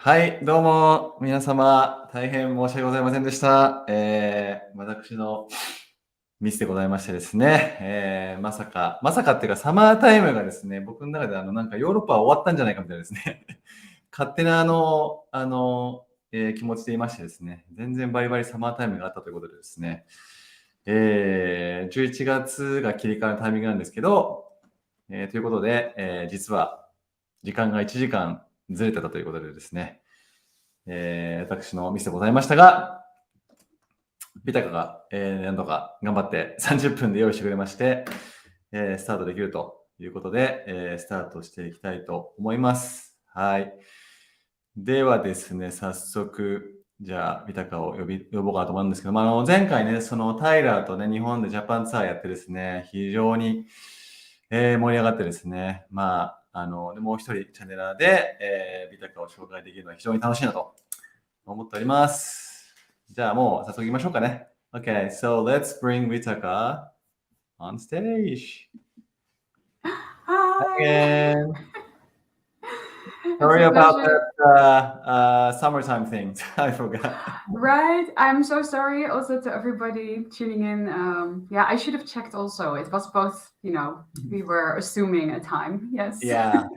はい、どうも、皆様、大変申し訳ございませんでした。私のミスでございましてですね、まさかっていうか、サマータイムがですね、僕の中でなんかヨーロッパは終わったんじゃないかみたいなですね、勝手な気持ちでいましてですね、全然バリバリサマータイムがあったということでですね、11月が切り替わるタイミングなんですけど、ということで、実は時間が1時間ずれてたということでですね、私のミスでございましたが、ビタカが、なんとか頑張って30分で用意してくれまして、スタートできるということで、スタートしていきたいと思います。はい。ではですね、早速、じゃあ、ビタカを呼ぼうかと思うんですけど、前回ね、そのタイラーとね、日本でジャパンツアーやってですね、非常に、盛り上がってですね、でもう一人チャンネラーで、ビタカを紹介できるのは非常に楽しいなと思っております。じゃあもう早速行きましょうかね。Okay, so let's bring Wieteke on stage. Hi. Again. It's Sorry a about pleasure. that summertime thing. I forgot. Right. I'm so sorry also to everybody tuning in. Yeah, I should have checked also. It was both, we were assuming a time. Yes. Yeah.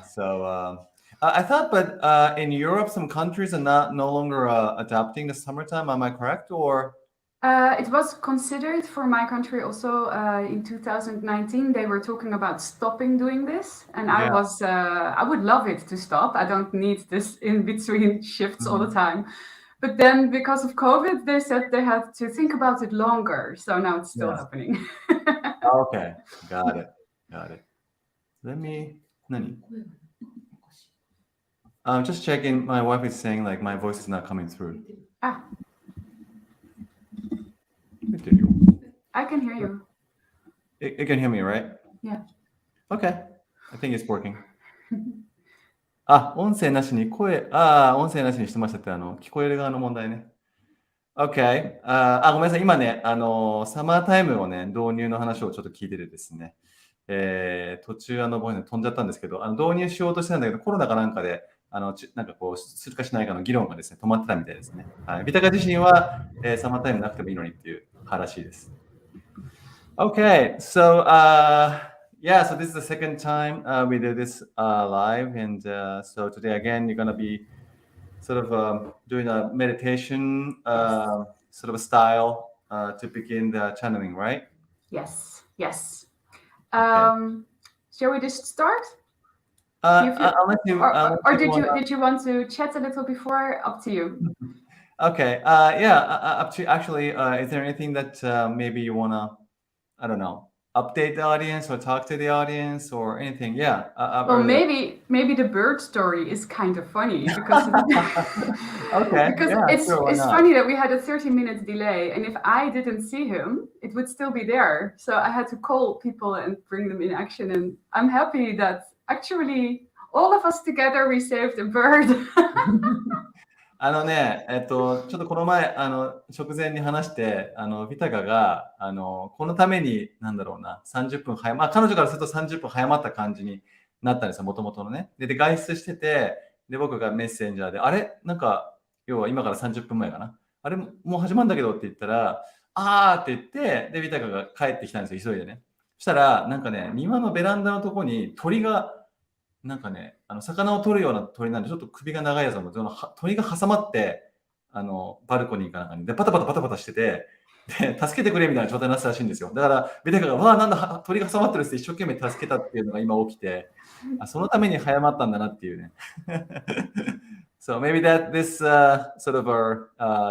So I thought, but in Europe, some countries are no longer adapting the summertime. Am I correct? Or It was considered for my country also in 2019. They were talking about stopping doing this, and yeah. I would love it to stop. I don't need this in between shifts all the Mhm. time. But then because of COVID, they said they had to think about it longer. So now it's still Yes. happening. Okay. Got it. Let me. Nani? I'm just checking. My wife is saying like my voice is not coming through. I can hear you. You can hear me, right? Yeah. Okay. I think it's working. 音声なしに音声なしにしてましたって、聞こえる側の問題ね。Okay. ごめんなさい。今ね、サマータイムをね、導入の話をちょっと聞いててですね。途中ごめんなさい、飛んじゃったんですけど、導入しようとしてたんだけど、コロナかなんかで、なんかこう、するかしないかの議論がですね、止まってたみたいですね。はい。ビタカ自身は、サマータイムなくてもいいのにっていう話です。Okay, so so this is the second time we do this live, and so today again you're gonna be sort of doing a meditation sort of a style to begin the channeling, right? Yes. Okay. Shall we just start? Unless Did you want to chat a little before? Up to you. Okay. Up to actually. Is there anything that maybe you wanna, I don't know, update the audience or talk to the audience or anything? Yeah. Well, maybe the bird story is kind of funny because Okay. because Yeah. Sure. Why it's not? funny that we had a 30-minute delay, and if I didn't see him, it would still be there. So I had to call people and bring them in action, and I'm happy that actually all of us together we saved a bird. ちょっとこの前、直前に話して、ビタカが、このために、なんだろうな、30分早彼女からすると30分早まった感じになったんですよ、もともとのね。で、外出してて、で、僕がメッセンジャーで、あれなんか、要は今から30分前かな。あれもう始まるんだけどって言ったら、って言って、で、ビタカが帰ってきたんですよ、急いでね。そしたら、なんかね、庭のベランダのとこに鳥が、なんかね、魚を取るような鳥なんで、ちょっと首が長いやつなので、鳥が挟まって、バルコニーかなんかに、で、パタパタしてて、で、助けてくれみたいな状態になってたらしいんですよ。だから、ビテカが、なんだ、鳥が挟まってるって一生懸命助けたっていうのが今起きて、そのために早まったんだなっていうね。So maybe this sort of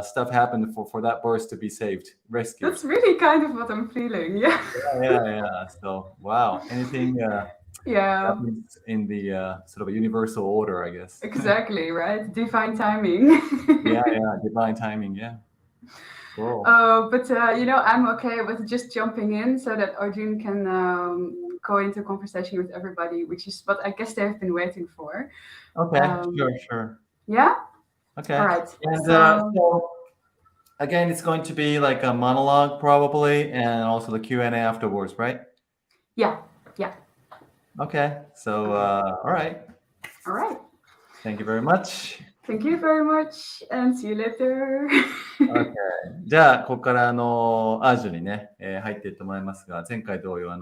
stuff happened for that bird to be saved, rescued. That's really kind of what I'm feeling. Yeah. So, wow. Anything Yeah. happens in the sort of a universal order, I guess. Exactly, right? Divine timing. Yeah, divine timing, yeah. Cool. But I'm okay with just jumping in so that Arjun can go into conversation with everybody, which is what I guess they've been waiting for. Okay, sure. Yeah? Okay. All right. And so again, it's going to be like a monologue probably, and also the Q&A afterwards, right? Yeah. Okay. So, all right. All right. Thank you very much. Thank you very much and see you later. Okay. じゃあ、ここからアージュにね、入っていくと思いますが、前回同様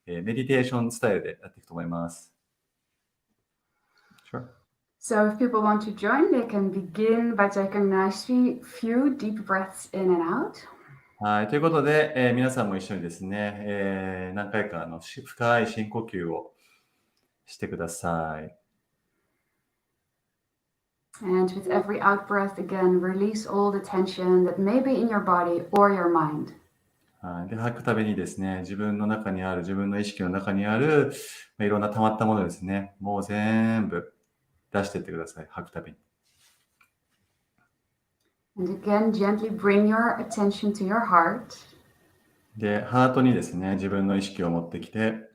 メディテーションスタイルでやっていくと思います。Sure. So if people want to join, they can begin by taking a nice few deep breaths in and out. はい。ということで、皆さんも一緒にですね、何回か深い深呼吸をしてください。And with every out breath, again, release all the tension that may be in your body or your mind. はい。で、吐くたびにですね、自分の中にある、自分の意識の中にある、いろんな溜まったものですね、もう全部出していってください。吐くたびに。And again, gently bring your attention to your heart. で、ハートにですね、自分の意識を持ってきて、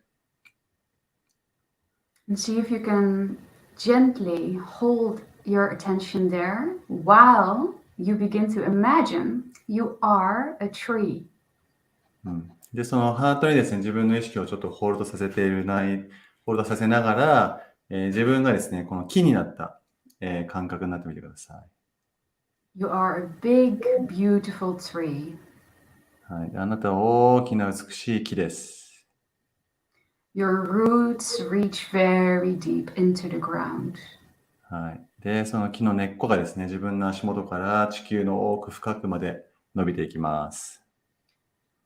And see if you can gently hold your attention there while you begin to imagine you are a tree. で、そのハートにですね、自分の意識をちょっとホールドさせながら、自分がですね、この木になった、感覚になってみてください。You are a big, beautiful tree. はい、あなたは大きな美しい木です。Your roots reach very deep into the ground. はい。で、その木の根っこがですね、自分の足元から地球の奥深くまで伸びていきます。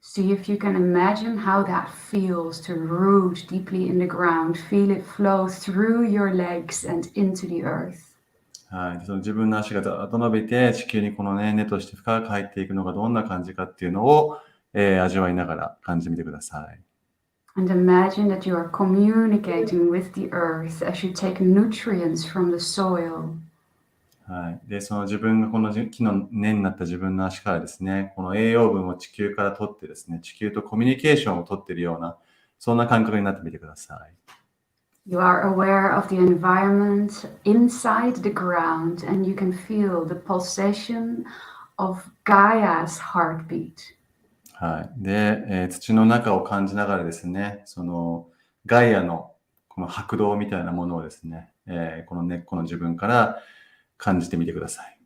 See if you can imagine how that feels to root deeply in the ground. Feel it flow through your legs and into the earth. はい。その自分の足がざっと伸びて、地球にこのね、根として深く入っていくのがどんな感じかっていうのを、味わいながら感じてみてください。And imagine that you are communicating with the earth as you take nutrients from the soil. はい。で、その自分がこの木の根になった自分の足からですね、この栄養分を地球から取ってですね、地球とコミュニケーションを取っているような、そんな感覚になってみてください。You are aware of the environment inside the ground and you can feel the pulsation of Gaia's heartbeat. はい。で、土の中を感じながらですね、そのガイアのこの拍動みたいなものをですね、この根っこの自分から感じてみてください。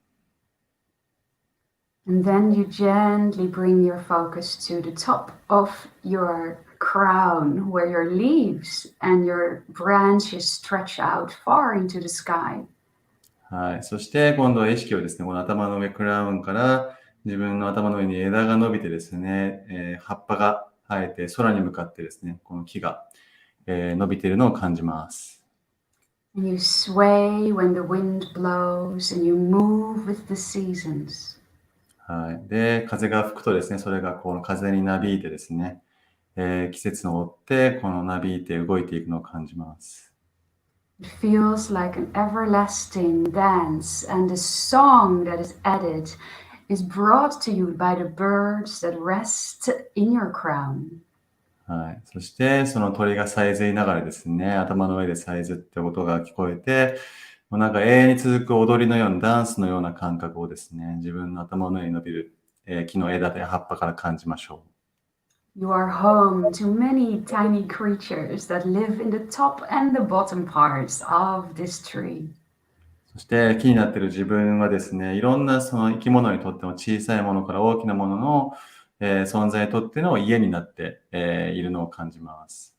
And then you gently bring your focus to the top of your crown, where your leaves and your branches stretch out far into the sky. はい。そして今度は意識をですね、この頭の上、クラウンから自分の頭の上に枝が伸びてですね、葉っぱが生えて空に向かってですね、この木が、伸びているのを感じます。And you sway when the wind blows and you move with the seasons. はい。で、風が吹くとですね、それがこの風になびいてですね、季節を追ってこのなびいて動いていくのを感じます。It feels like an everlasting dance, and the song that is added is brought to you by the birds that rest in your crown. はい。そして、その鳥がさえずりながらですね、頭の上でさえずって音が聞こえて、もうなんか永遠に続く踊りのような、ダンスのような感覚をですね、自分の頭の上に伸びる、木の枝や葉っぱから感じましょう。You are home to many tiny creatures that live in the top and the bottom parts of this tree. そして木になっている自分はですね、いろんなその生き物にとっても小さいものから大きなものの、存在にとっての家になって、いるのを感じます。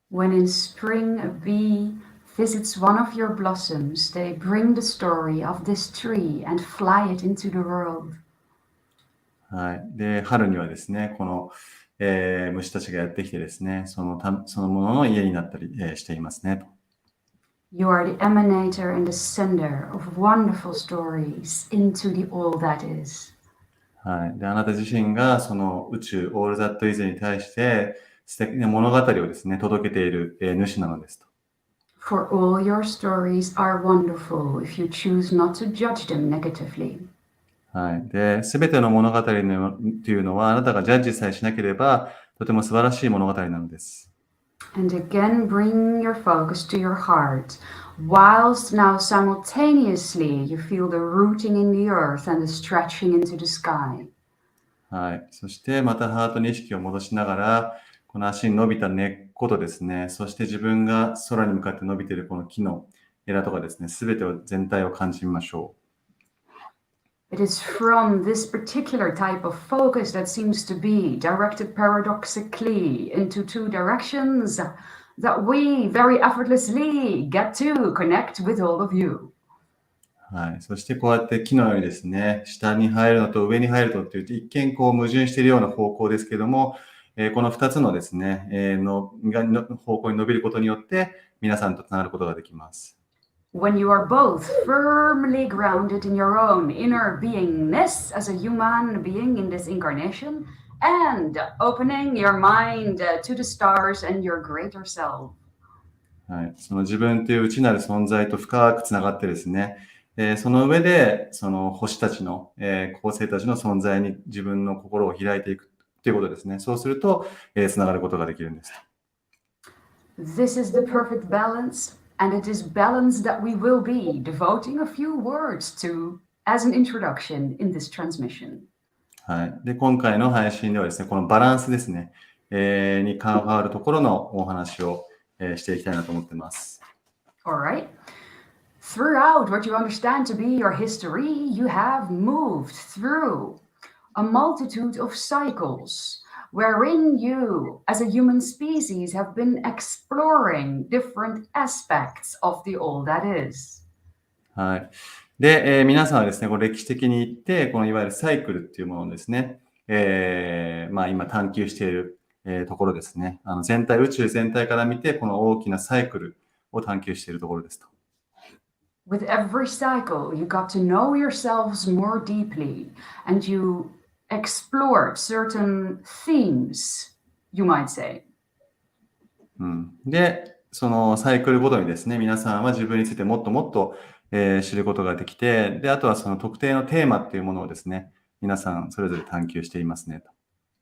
When in spring a bee visits one of your blossoms, they bring the story of this tree and fly it into the world. はい。で、春にはですね、この、虫たちがやってきてですね、そのものの家になったり、していますね。You are the emanator and the sender of wonderful stories into the all that is. はい。で、あなた自身がその宇宙、all that is に対して素敵な物語をですね、届けている、主なのですと。For all your stories are wonderful if you choose not to judge them negatively. はい。で、すべての物語というのは、あなたがジャッジさえしなければ、とても素晴らしい物語なのです。And again, bring your focus to your heart, whilst now simultaneously you feel the rooting in the earth and the stretching into the sky. はい。そしてまたハートに意識を戻しながら、この足に伸びた根っことですね、そして自分が空に向かって伸びているこの木のエラとかですね、すべてを全体を感じましょ It is from this particular type of focus that seems to be directed paradoxically into two directions that we very effortlessly get to connect with all of you. う。はい。そしてこうやって木のようにですね、下に入るのと上に入るのっていうと、一見こう矛盾しているような方向ですけども、この2つのですね、方向に伸びることによって、皆さんとつながることができます。When you are both firmly grounded in your own inner beingness as a human being in this incarnation and opening your mind to the stars and your greater self. はい、その自分という内なる存在と深くつながってですね、その上でその星たちの、恒星たちの存在に自分の心を開いていくということですね。そうすると、つながることができるんです。This is the perfect balance, and it is balance that we will be devoting a few words to as an introduction in this transmission. はい。で、今回の配信ではですね、このバランスですね、に関わるところのお話を、していきたいなと思っています。All right. Throughout what you understand to be your history, you have moved through a multitude of cycles wherein you, as a human species, have been exploring different aspects of the all that is. はい。で、皆さんはですね、これ歴史的に言って、このいわゆるサイクルっていうものをですね、今探求している、ところですね。宇宙全体から見て、この大きなサイクルを探求しているところですと。With every cycle, you got to know yourselves more deeply, and you explored certain themes, you might say. で、そのサイクルごとにですね、皆さんは自分についてもっともっと、知ることができて、で、あとはその特定のテーマっていうものをですね、皆さんそれぞれ探求していますねと。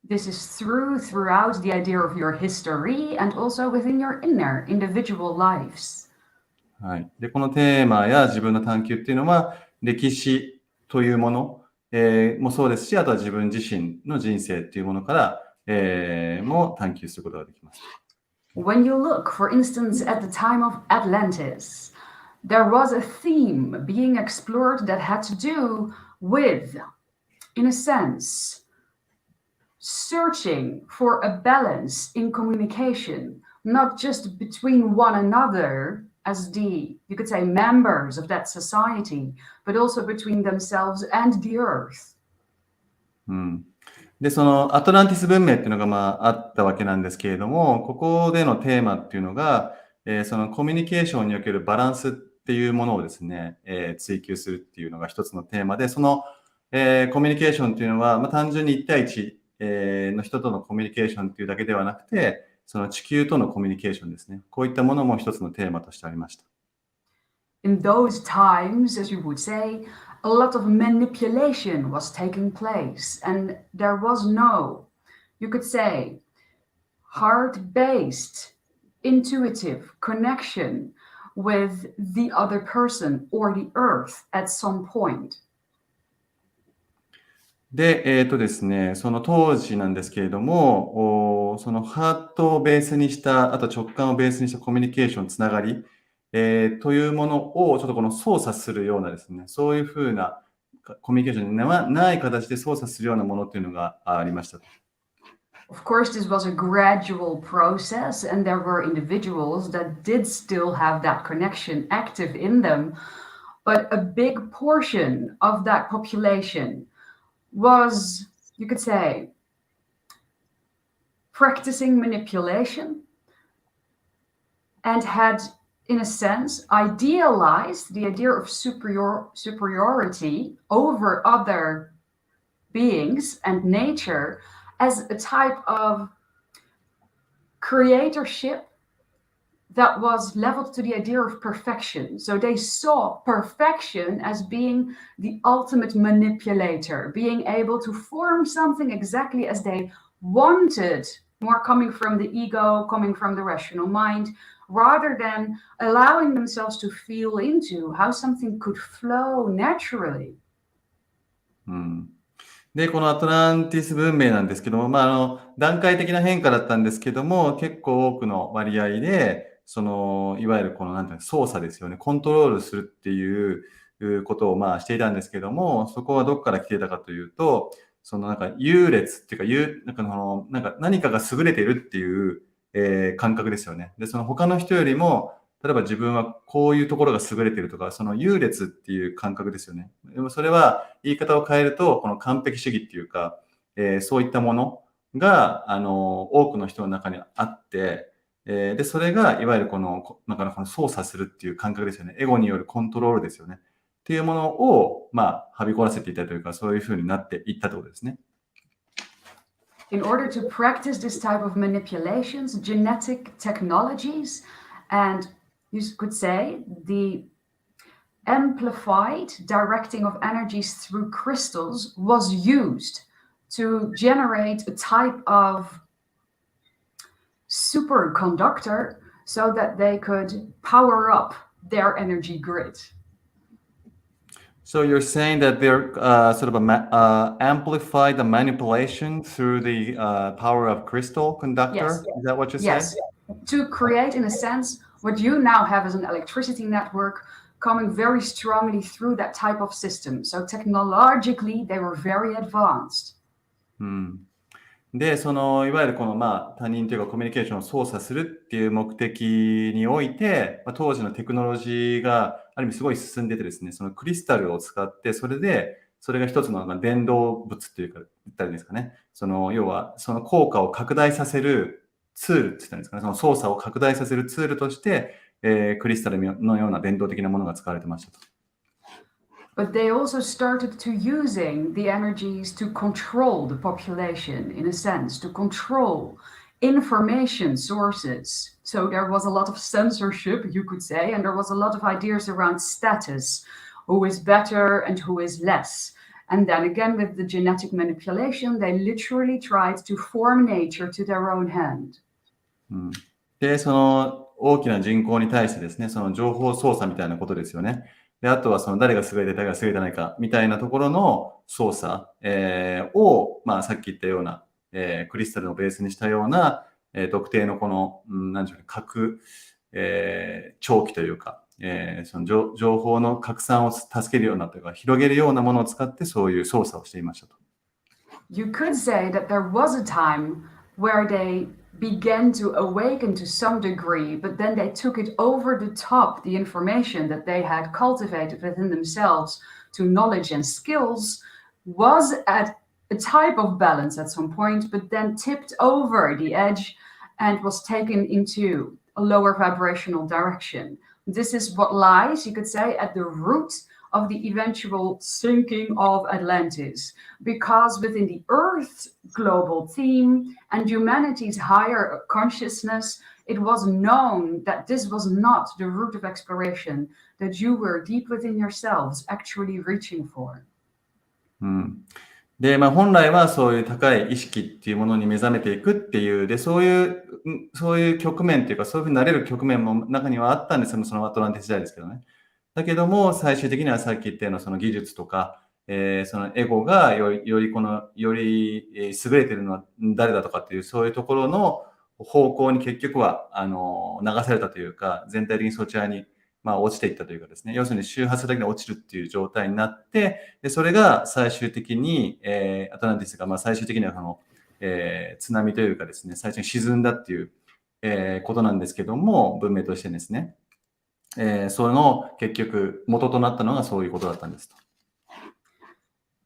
This is throughout the idea of your history and also within your inner individual lives. はい。で、このテーマや自分の探求っていうのは、歴史というもの、もそうですし、あとは自分自身の人生っていうものから、も探求することができます。When you look, for instance, at the time of Atlantis, there was a theme being explored that had to do with, in a sense, searching for a balance in communication, not just between one another as you could say, members of that society, but also between themselves and the earth. で、そのアトランティス文明っていうのがあったわけなんですけれども、ここでのテーマっていうのが、そのコミュニケーションにおけるバランスっていうものをですね、追求するっていうのが一つのテーマで、その、コミュニケーションっていうのは、単純に1対1、の人とのコミュニケーションっていうだけではなくて、その地球とのコミュニケーションですね。こういったものも一つのテーマとしてありました。In those times, as you would say, a lot of manipulation was taking place, and there was no, you could say, heart-based, intuitive connection with the other person or the earth at some point. で、ですね、その当時なんですけれども、そのハートをベースにした、あと直感をベースにしたコミュニケーション、つながり、というものをちょっとこの操作するようなですね、そういうふうなコミュニケーションにない形で操作するようなものっていうのがありました。Of course, this was a gradual process, and there were individuals that did still have that connection active in them, but a big portion of that population was, you could say, practicing manipulation and had, in a sense, idealized the idea of superiority over other beings and nature as a type of creatorship that was leveled to the idea of perfection. So they saw perfection as being the ultimate manipulator, being able to form something exactly as they wanted, more coming from the ego, coming from the rational mind, rather than allowing themselves to feel into how something could flow naturally. で、このアトランティス文明なんですけども、段階的な変化だったんですけども、結構多くの割合で、そのいわゆるこのなんていうの操作ですよね、コントロールするっていうことをしていたんですけども、そこはどこから来ていたかというと、そのなんか優劣っていうか、なんか何かが優れているっていう、感覚ですよね。で、その他の人よりも、例えば自分はこういうところが優れているとか、その優劣っていう感覚ですよね。でもそれは言い方を変えると、この完璧主義っていうか、そういったものが、多くの人の中にあって、で、それがいわゆるこの操作するっていう感覚ですよね。エゴによるコントロールですよね。っていうものを、はびこらせていたというか、そういうふうになっていったということですね。In order to practice this type of manipulations, genetic technologies, and you could say the amplified directing of energies through crystals was used to generate a type of superconductor so that they could power up their energy grid. So you're saying that they're sort of amplify the manipulation through the power of crystal conductor? Yes. Is that what you're Yes. saying? To create, in a sense, what you now have as an electricity network coming very strongly through that type of system. So technologically, they were very advanced. で、そのいわゆるこの他人というかコミュニケーションを操作するっていう目的において、当時のテクノロジーがある意味すごい進んでてですね、そのクリスタルを使って、それが一つの伝導物っていうか、言ったらいいですかね。その要はその効果を拡大させるツールって言ったんですかね。その操作を拡大させるツールとして、クリスタルのような伝導的なものが使われてましたと。But they also started to using the energies to control the population, in a sense, to control information sources. So there was a lot of censorship, you could say, and there was a lot of ideas around status, who is better and who is less. And then again, with the genetic manipulation, they literally tried to form nature to their own hand. で、その大きな人口に対してですね、その情報操作みたいなことですよね。で、あとはその誰が優れて誰が優れてないかみたいなところの操作、を、さっき言ったような、クリスタルをベースにしたような、特定のこの、何でしょうね、長期というか、その情報の拡散を助けるようなというか、広げるようなものを使ってそういう操作をしていましたと。You could say that there was a time where they began to awaken to some degree, but then they took it over the top, the information that they had cultivated within themselves to knowledge and skills was at a type of balance at some point, but then tipped over the edge and was taken into a lower vibrational direction. This is what lies, you could say, at the root of the eventual sinking of Atlantis, because within the Earth global theme and humanity's higher consciousness, it was known that this was not the route of exploration that you were deep within yourselves actually reaching for. で、本来はそういう高い意識っていうものに目覚めていくっていう、で、そういう局面っていうか、そういうふうになれる局面も中にはあったんですよ、そのアトランティス時代ですけどね。だけども、最終的にはさっき言ったようなその技術とか、そのエゴがより優れているのは誰だとかっていう、そういうところの方向に結局は流されたというか、全体的にそちらに落ちていったというかですね、要するに周波数だけに落ちるっていう状態になって、でそれが最終的に、アトランティスが最終的にはその、津波というかですね、最初に沈んだっていう、ことなんですけども、文明としてですね。その結局元となったのがそういうことだったんですと。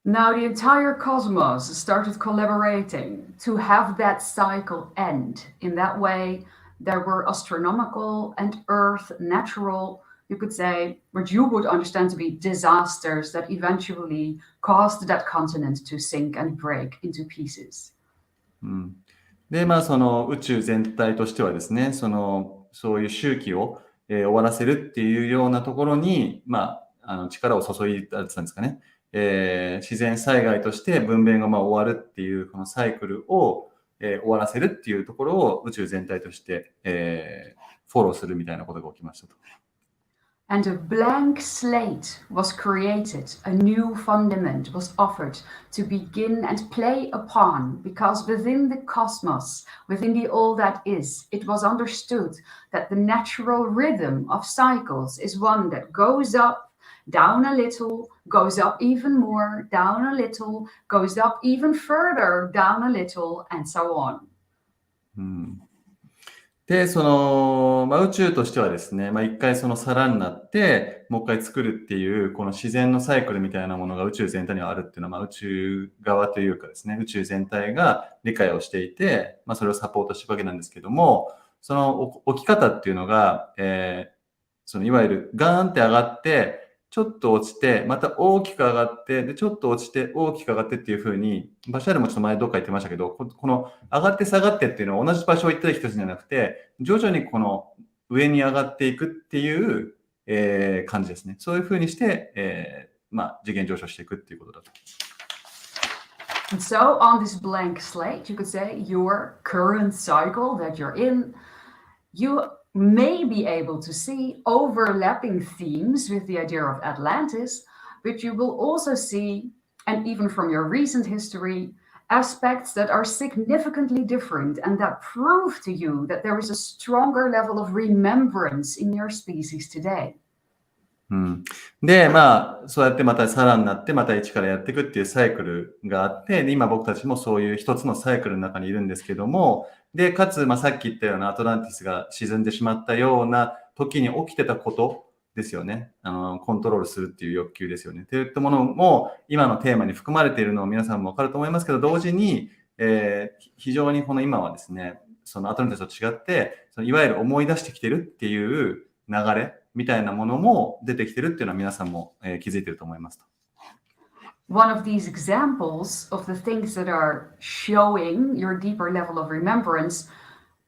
Now the entire cosmos started collaborating to have that cycle end. In that way, there were astronomical and earth natural, you could say, what you would understand to be disasters that eventually caused that continent to sink and break into pieces. で、その宇宙全体としてはですね、そういう周期を終わらせるっていうようなところに、力を注いだんですかね。自然災害として文明が終わるっていうこのサイクルを、終わらせるっていうところを宇宙全体として、フォローするみたいなことが起きましたと。And a blank slate was created, a new fundament was offered to begin and play upon, because within the cosmos, within the all that is, it was understood that the natural rhythm of cycles is one that goes up, down a little, goes up even more, down a little, goes up even further, down a little, and so on. で、宇宙としてはですね、一回その皿になって、もう一回作るっていう、この自然のサイクルみたいなものが宇宙全体にはあるっていうのは、宇宙側というかですね、宇宙全体が理解をしていて、それをサポートしていくわけなんですけども、その起き方っていうのが、いわゆるガーンって上がって、ちょっと落ちて、また大きく上がって、で、ちょっと落ちて、大きく上がってっていう風に、バシャールもちょっと前どっか言ってましたけど、この上がって下がってっていうのは同じ場所を行ったり来たりじゃなくて、徐々にこの上に上がっていくっていう、感じですね。そういう風にして、次元上昇していくっていうことだと。And so on this blank slate, you could say your current cycle that you're in, you may be able to see overlapping themes with the idea of Atlantis, but you will also see, and even from your recent history, aspects that are significantly different and that prove to you that there is a stronger level of remembrance in your species today. で、そうやってまたさらになって、また一からやっていくっていうサイクルがあって、で今僕たちもそういう一つのサイクルの中にいるんですけども、で、かつ、さっき言ったようなアトランティスが沈んでしまったような時に起きてたことですよね。コントロールするっていう欲求ですよね。といったものも今のテーマに含まれているのを皆さんもわかると思いますけど、同時に、非常にこの今はですね、そのアトランティスと違って、いわゆる思い出してきてるっていう流れみたいなものも出てきてるっていうのは皆さんも、気づいてると思いますと。One of these examples of the things that are showing your deeper level of remembrance,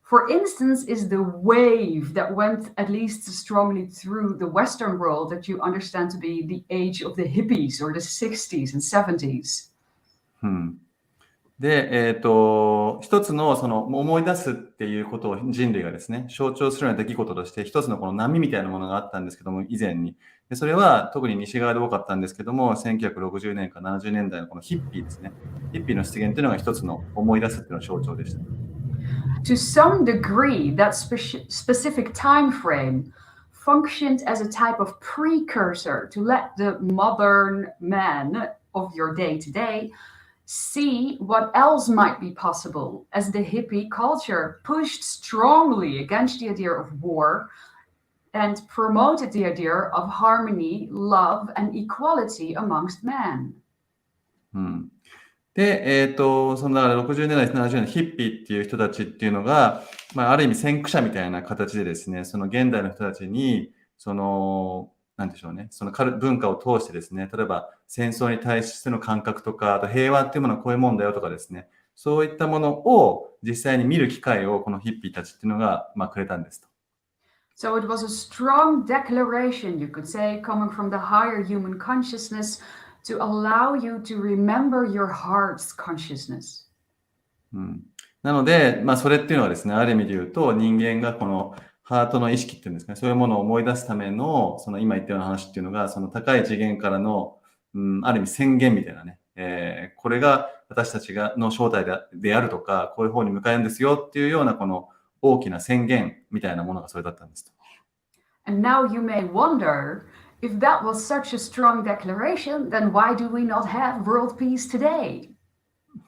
for instance, is the wave that went at least strongly through the Western world that you understand to be the age of the hippies or the 60s and 70s. で、一つのその思い出すっていうことを人類がですね、象徴するような出来事として、一つのこの波みたいなものがあったんですけども、以前に。でそれは特に西側で多かったんですけども、1960年から70年代のこのヒッピーですね。ヒッピーの出現というのが一つの思い出すっていうの象徴でした。To some degree, that specific time frame functioned as a type of precursor to let the modern man of your day to day see what else might be possible, as the hippie culture pushed strongly against the idea of war and promoted the idea of harmony, love, and equality amongst men. で、そのだから60年代、70年代、ヒッピーっていう人たちっていうのが、ある意味先駆者みたいな形でですね、その現代の人たちに、なんでしょうね、その文化を通してですね、例えば戦争に対しての感覚とか、あと平和っていうものはこういうもんだよとかですね、そういったものを実際に見る機会をこのヒッピーたちっていうのが、くれたんですと。So it was a strong declaration, you could say, coming from the higher human consciousness to allow you to remember your heart's consciousness. なので、それっていうのはですね、ある意味で言うと人間がこのハートの意識っていうんですかね、そういうものを思い出すための、その今言ったような話っていうのが、その高い次元からの、ある意味宣言みたいなね、これが私たちの正体であるとか、こういう方に向かうんですよっていうようなこの大きな宣言みたいなものがそれだったんですと。And now you may wonder, if that was such a strong declaration, then why do we not have world peace today?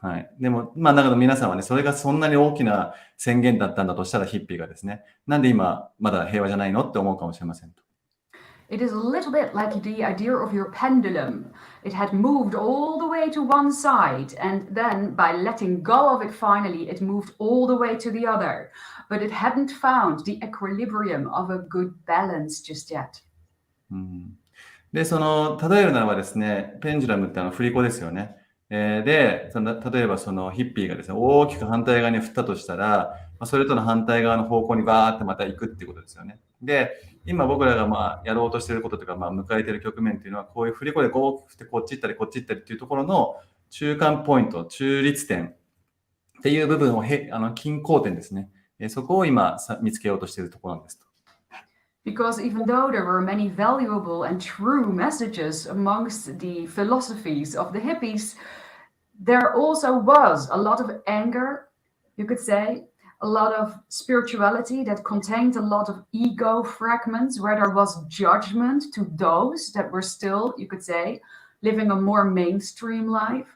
はい。でも、だけど皆さんはね、それがそんなに大きな宣言だったんだとしたらヒッピーがですね、なんで今まだ平和じゃないのって思うかもしれませんと。It is a little bit like the idea of your pendulum. It had moved all the way to one side, and then by letting go of it finally, it moved all the way to the other. But it hadn't found the equilibrium of a good balance just yet. で、例えるならばですね、ペンジュラムって振り子ですよね。で、例えばそのヒッピーがですね、大きく反対側に振ったとしたら、それとの反対側の方向にバーってまた行くっていうことですよね。で、今僕らがやろうとしていることとか、迎えている局面っていうのは、こういう振り子でこう振ってこっち行ったりこっち行ったりっていうところの中間ポイント、中立点っていう部分を均衡点ですね。そこを今見つけようとしているところなんですと。Because even though there were many valuable and true messages amongst the philosophies of the hippies, there also was a lot of anger, you could say, a lot of spirituality that contained a lot of ego fragments where there was judgment to those that were still, you could say, living a more mainstream life,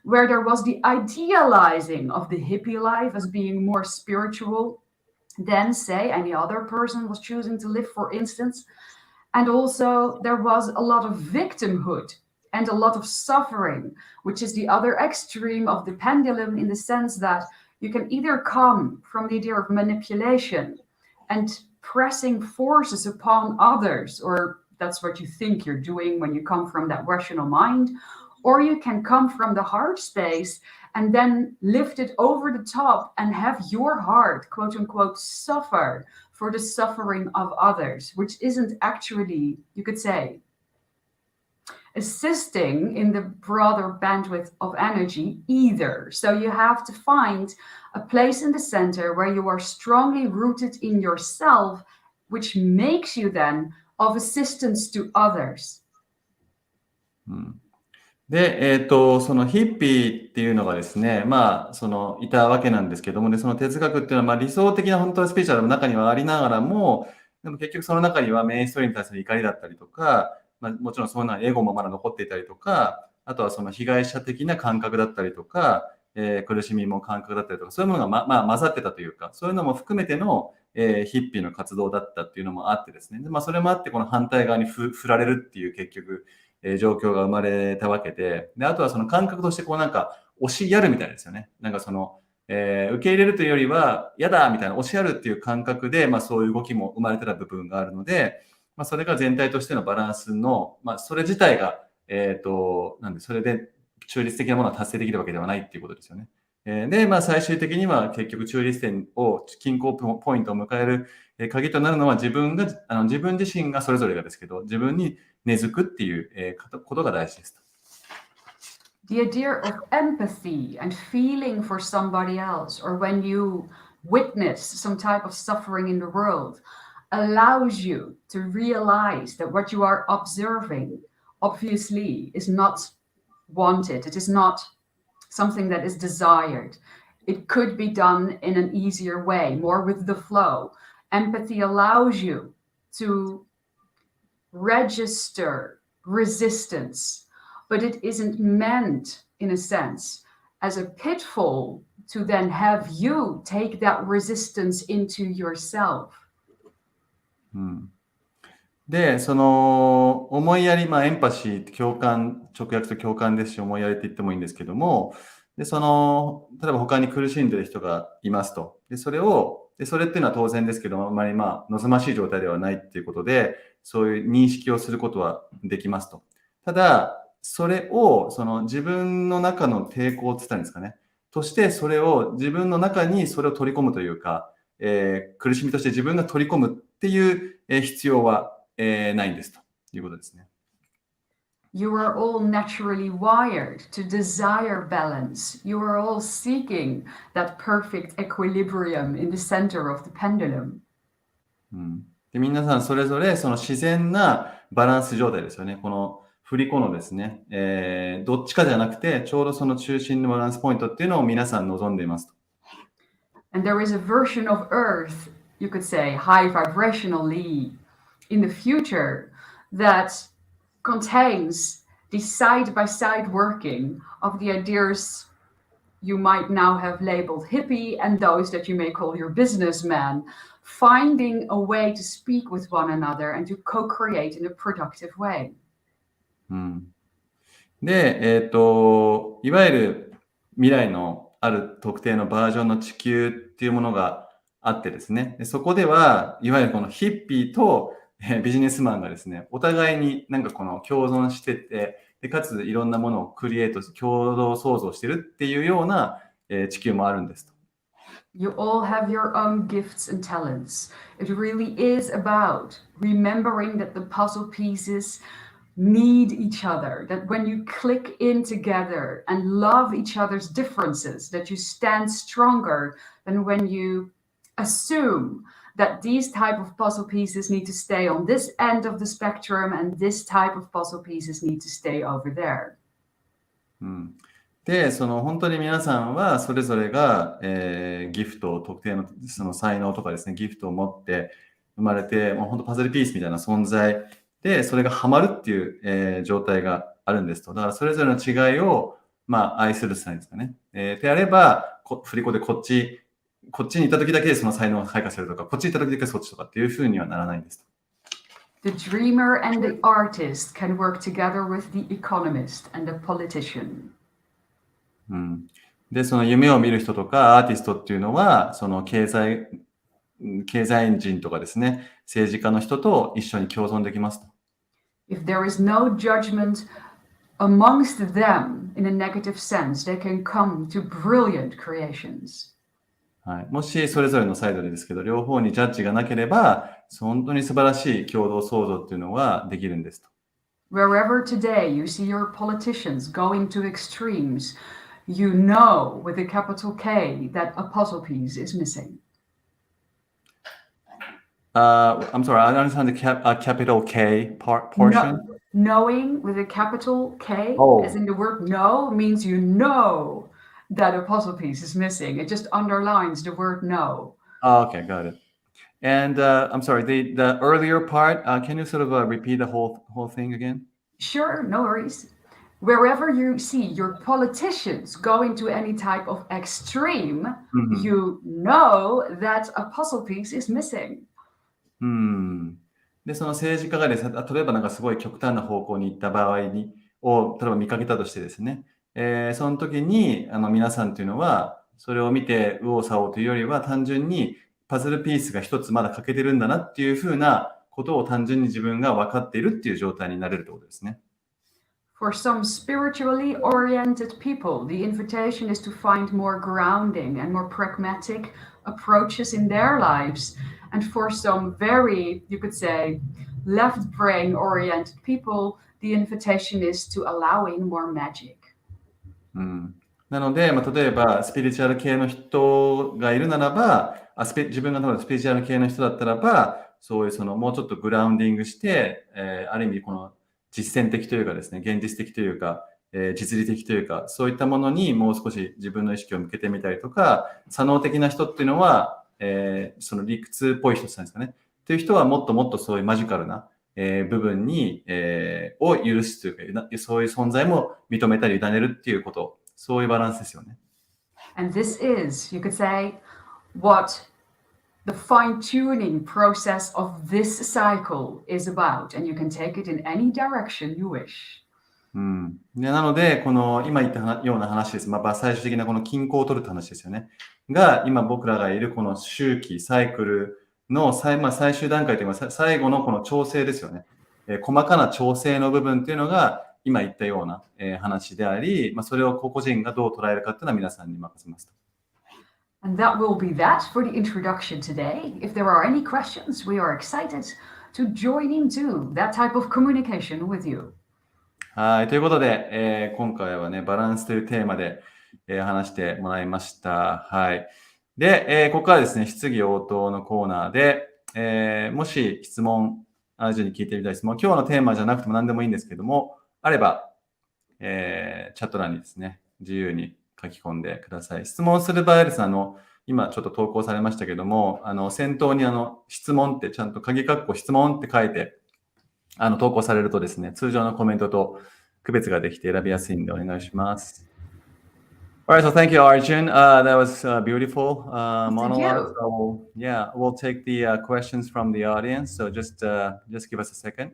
where there was the idealizing of the hippie life as being more spiritual than, say, any other person was choosing to live, for instance. And also there was a lot of victimhood and a lot of suffering, which is the other extreme of the pendulum, in the sense that you can either come from the idea of manipulation and pressing forces upon others, or that's what you think you're doing when you come from that rational mind, or you can come from the heart space and then lift it over the top and have your heart, quote unquote, suffer for the suffering of others, which isn't actually, you could say, assisting in the broader bandwidth of energy either. So you have to find a place in the center where you are strongly rooted in yourself, which makes you then of assistance to others. で、そのヒッピーっていうのがですね、いたわけなんですけども、で、その哲学っていうのは、理想的な本当はスピリチュアルの中にはありながらも、でも結局その中にはメインストーリーに対する怒りだったりとか、もちろんそういうのはエゴもまだ残っていたりとか、あとはその被害者的な感覚だったりとか、苦しみも感覚だったりとか、そういうものが混ざってたというか、そういうのも含めての、ヒッピーの活動だったっていうのもあってですね。で、それもあって、この反対側に振られるっていう結局、状況が生まれたわけで、で、あとはその感覚としてこうなんか押しやるみたいですよね。なんかその、受け入れるというよりは、やだみたいな押しやるっていう感覚で、そういう動きも生まれてた部分があるので、それが全体としてのバランスの、それ自体が、なんでそれで中立的なものは達成できるわけではないっていうことですよね。で、最終的には結局中立点を、均衡ポイントを迎える鍵となるのは自分自身がそれぞれがですけど、自分に根付くっていうことが大事ですと。The idea of empathy and feeling for somebody else, or when you witness some type of suffering in the world, allows you to realize that what you are observing obviously is not wanted. It is not something that is desired. It could be done in an easier way, more with the flow. Empathy allows you to register resistance, but it isn't meant, in a sense, as a pitfall to then have you take that resistance into yourself. で、その思いやり、エンパシー、共感、直訳と共感ですし、思いやりって言ってもいいんですけども、で、その、例えば他に苦しんでる人がいますと。で、それっていうのは当然ですけども、あまり望ましい状態ではないっていうことで、そういう認識をすることはできますと。ただ、それを、その自分の中の抵抗って言ったんですかね。として、それを自分の中にそれを取り込むというか、苦しみとして自分が取り込むっていう必要はないんですということですね。You are all naturally wired to desire balance. You are all seeking that perfect equilibrium in the center of the pendulum. で、皆さんそれぞれその自然なバランス状態ですよね。この振り子のですね、どっちかじゃなくて、ちょうどその中心のバランスポイントっていうのを皆さん望んでいますと。And there is a version of Earth, you could say, high vibrationally in the future that contains the side-by-side working of the ideas you might now have labeled hippie and those that you may call your businessman, finding a way to speak with one another and to co-create in a productive way. で、いわゆる未来のある特定のバージョンの地球っていうものがあってですね、でそこでは、いわゆるこのヒッピーとビジネスマンがですね、お互いになんかこの共存してて、でかついろんなものをクリエイト、共同創造してるっていうような、地球もあるんですと。You all have your own gifts and talents. It really is about remembering that the puzzle pieces need each other, that when you click in together and love each other's differences, that you stand stronger than when you assume that these type of puzzle pieces need to stay on this end of the spectrum and this type of puzzle pieces need to stay over there. で、その本当に皆さんはそれぞれが、ギフトを特定のその才能とかですね、ギフトを持って生まれて、もう本当パズルピースみたいな存在で、それがハマるっていう、状態があるんですと。だからそれぞれの違いを、愛するサインですかね。であれば、振り子でこっちに行った時だけその才能が開花するとか、こっちに行った時だけそっちとかっていうふうにはならないんですと。The dreamer and the artist can work together with the economist and the politician. で、その夢を見る人とかアーティストっていうのは、その経済人とかですね、政治家の人と一緒に共存できますと。If there is no judgment amongst them in a negative sense, they can come to brilliant creations. はい、もしそれぞれのサイドでですけど、両方にジャッジがなければ、本当に素晴らしい共同創造っていうのはできるんですと。Wherever today you see your politicians going to extremes, you know with a capital K that a puzzle piece is missing. I'm sorry, I don't understand the capital K portion. Knowing with a capital K, as in the word know, means you know that a puzzle piece is missing. It just underlines the word know. Okay, got it. And I'm sorry, the earlier part, can you sort of repeat the whole thing again? Sure, no worries. Wherever you see your politicians going to any type of extreme, you know that a puzzle piece is missing. で、その政治家がですね、例えばなんかすごい極端な方向に行った場合を例えば見かけたとしてですね、その時に皆さんというのはそれを見て右往左往というよりは単純にパズルピースが一つまだ欠けてるんだなっていうふうなことを単純に自分が分かっているっていう状態になれるということですね。For some spiritually oriented people, the invitation is to find more grounding and more pragmatic approaches in their lives. And for some very, you could say, left brain oriented people, the invitation is to allow in more magic. なので、例えばスピリチュアル系の人がいるならば、自分がスピリチュアル系の人だったらば、そういうもうちょっとグラウンディングして、ある意味この実践的というかですね、現実的というか、実利的というか、そういったものにもう少し自分の意識を向けてみたりとか、左脳的な人っていうのは、その理屈っぽい人なんですかね。という人はもっともっとそういうマジカルな、部分に、を許すというか、そういう存在も認めたり委ねるっていうこと、そういうバランスですよね。And this is, you could say, what the fine-tuning process of this cycle is about, and you can take it in any direction you wish. なので、この今言ったような話です。最終的なこの均衡を取るって話ですよね。が、今僕らがいるこの周期、サイクルの最終段階というか、最後のこの調整ですよね。細かな調整の部分っていうのが、今言ったような、話であり、それを個々人がどう捉えるかっていうのは皆さんに任せますと。And that will be that for the introduction today. If there are any questions, we are excited to join into that type of communication with you. はい、ということで、今回はね、バランスというテーマで、話してもらいました。はい。で、ここからですね、質疑応答のコーナーで、もし質問、アージュに聞いてみたい質問、今日のテーマじゃなくても何でもいいんですけども、あれば、チャット欄にですね、自由に書き込んでください。質問する場合はですね、今ちょっと投稿されましたけども、先頭に質問ってちゃんと鍵括弧質問って書いて、投稿されるとですね、通常のコメントと区別ができて選びやすいんでお願いします。All right, so thank you, Arjun. That was a beautiful monologue. So, yeah, we'll take the questions from the audience. So just give us a second.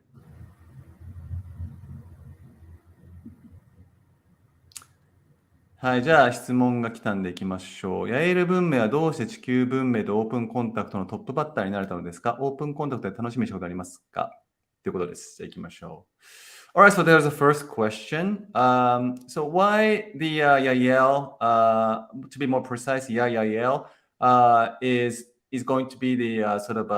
はい、じゃあ質問が来たんでいきましょう。ヤエル文明はどうして地球文明とオープンコンタクトのトップバッターになれたのですか？オープンコンタクトで楽しみにしたことありますか？ということです。じゃあ行きましょう。Alright, so there's the first question. So why the Yahyel, to be more precise, Yahyel is going to be the sort of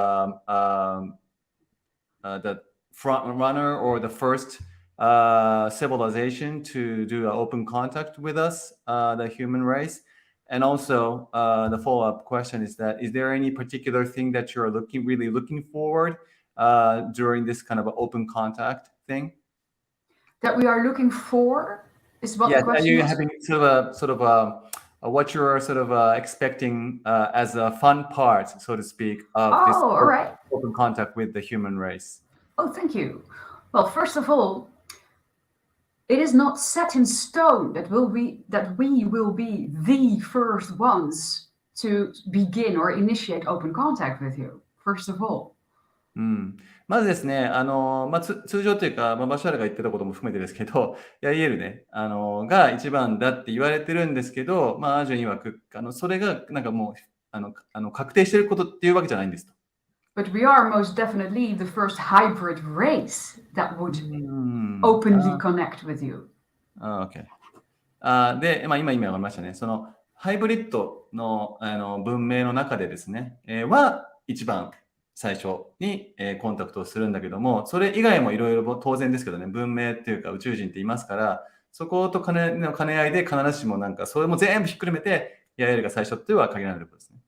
the front runner or the first civilization to do an open contact with us, the human race. And also, the follow-up question is that, is there any particular thing that you're really looking forward during this kind of open contact thing? That we are looking for is what the question you're is? having what you're expecting as a fun part, so to speak, of this all right. open contact with the human race. Oh, thank you. Well, first of all, it is not set in stone that we will be the first ones to begin or initiate open contact with you, first of all. まずですね、通常というか、バシャールが言ってたことも含めてですけど、ヤイエルね、が一番だって言われてるんですけど、アージュン曰く、それがなんかもう、確定してることっていうわけじゃないんですと。But we are most definitely the first hybrid race that would openly connect with you. Okay. で、今分かりましたね。そのハイブリッドの、文明の中でですね、は一番最初に、コンタクトをするんだけども、それ以外もいろいろ当然ですけどね、文明っていうか宇宙人って言いますから、そこと兼ね合いで必ずしもなんかそれも全部ひっくるめて、ヤエルが最初っていうのは限らないということですね。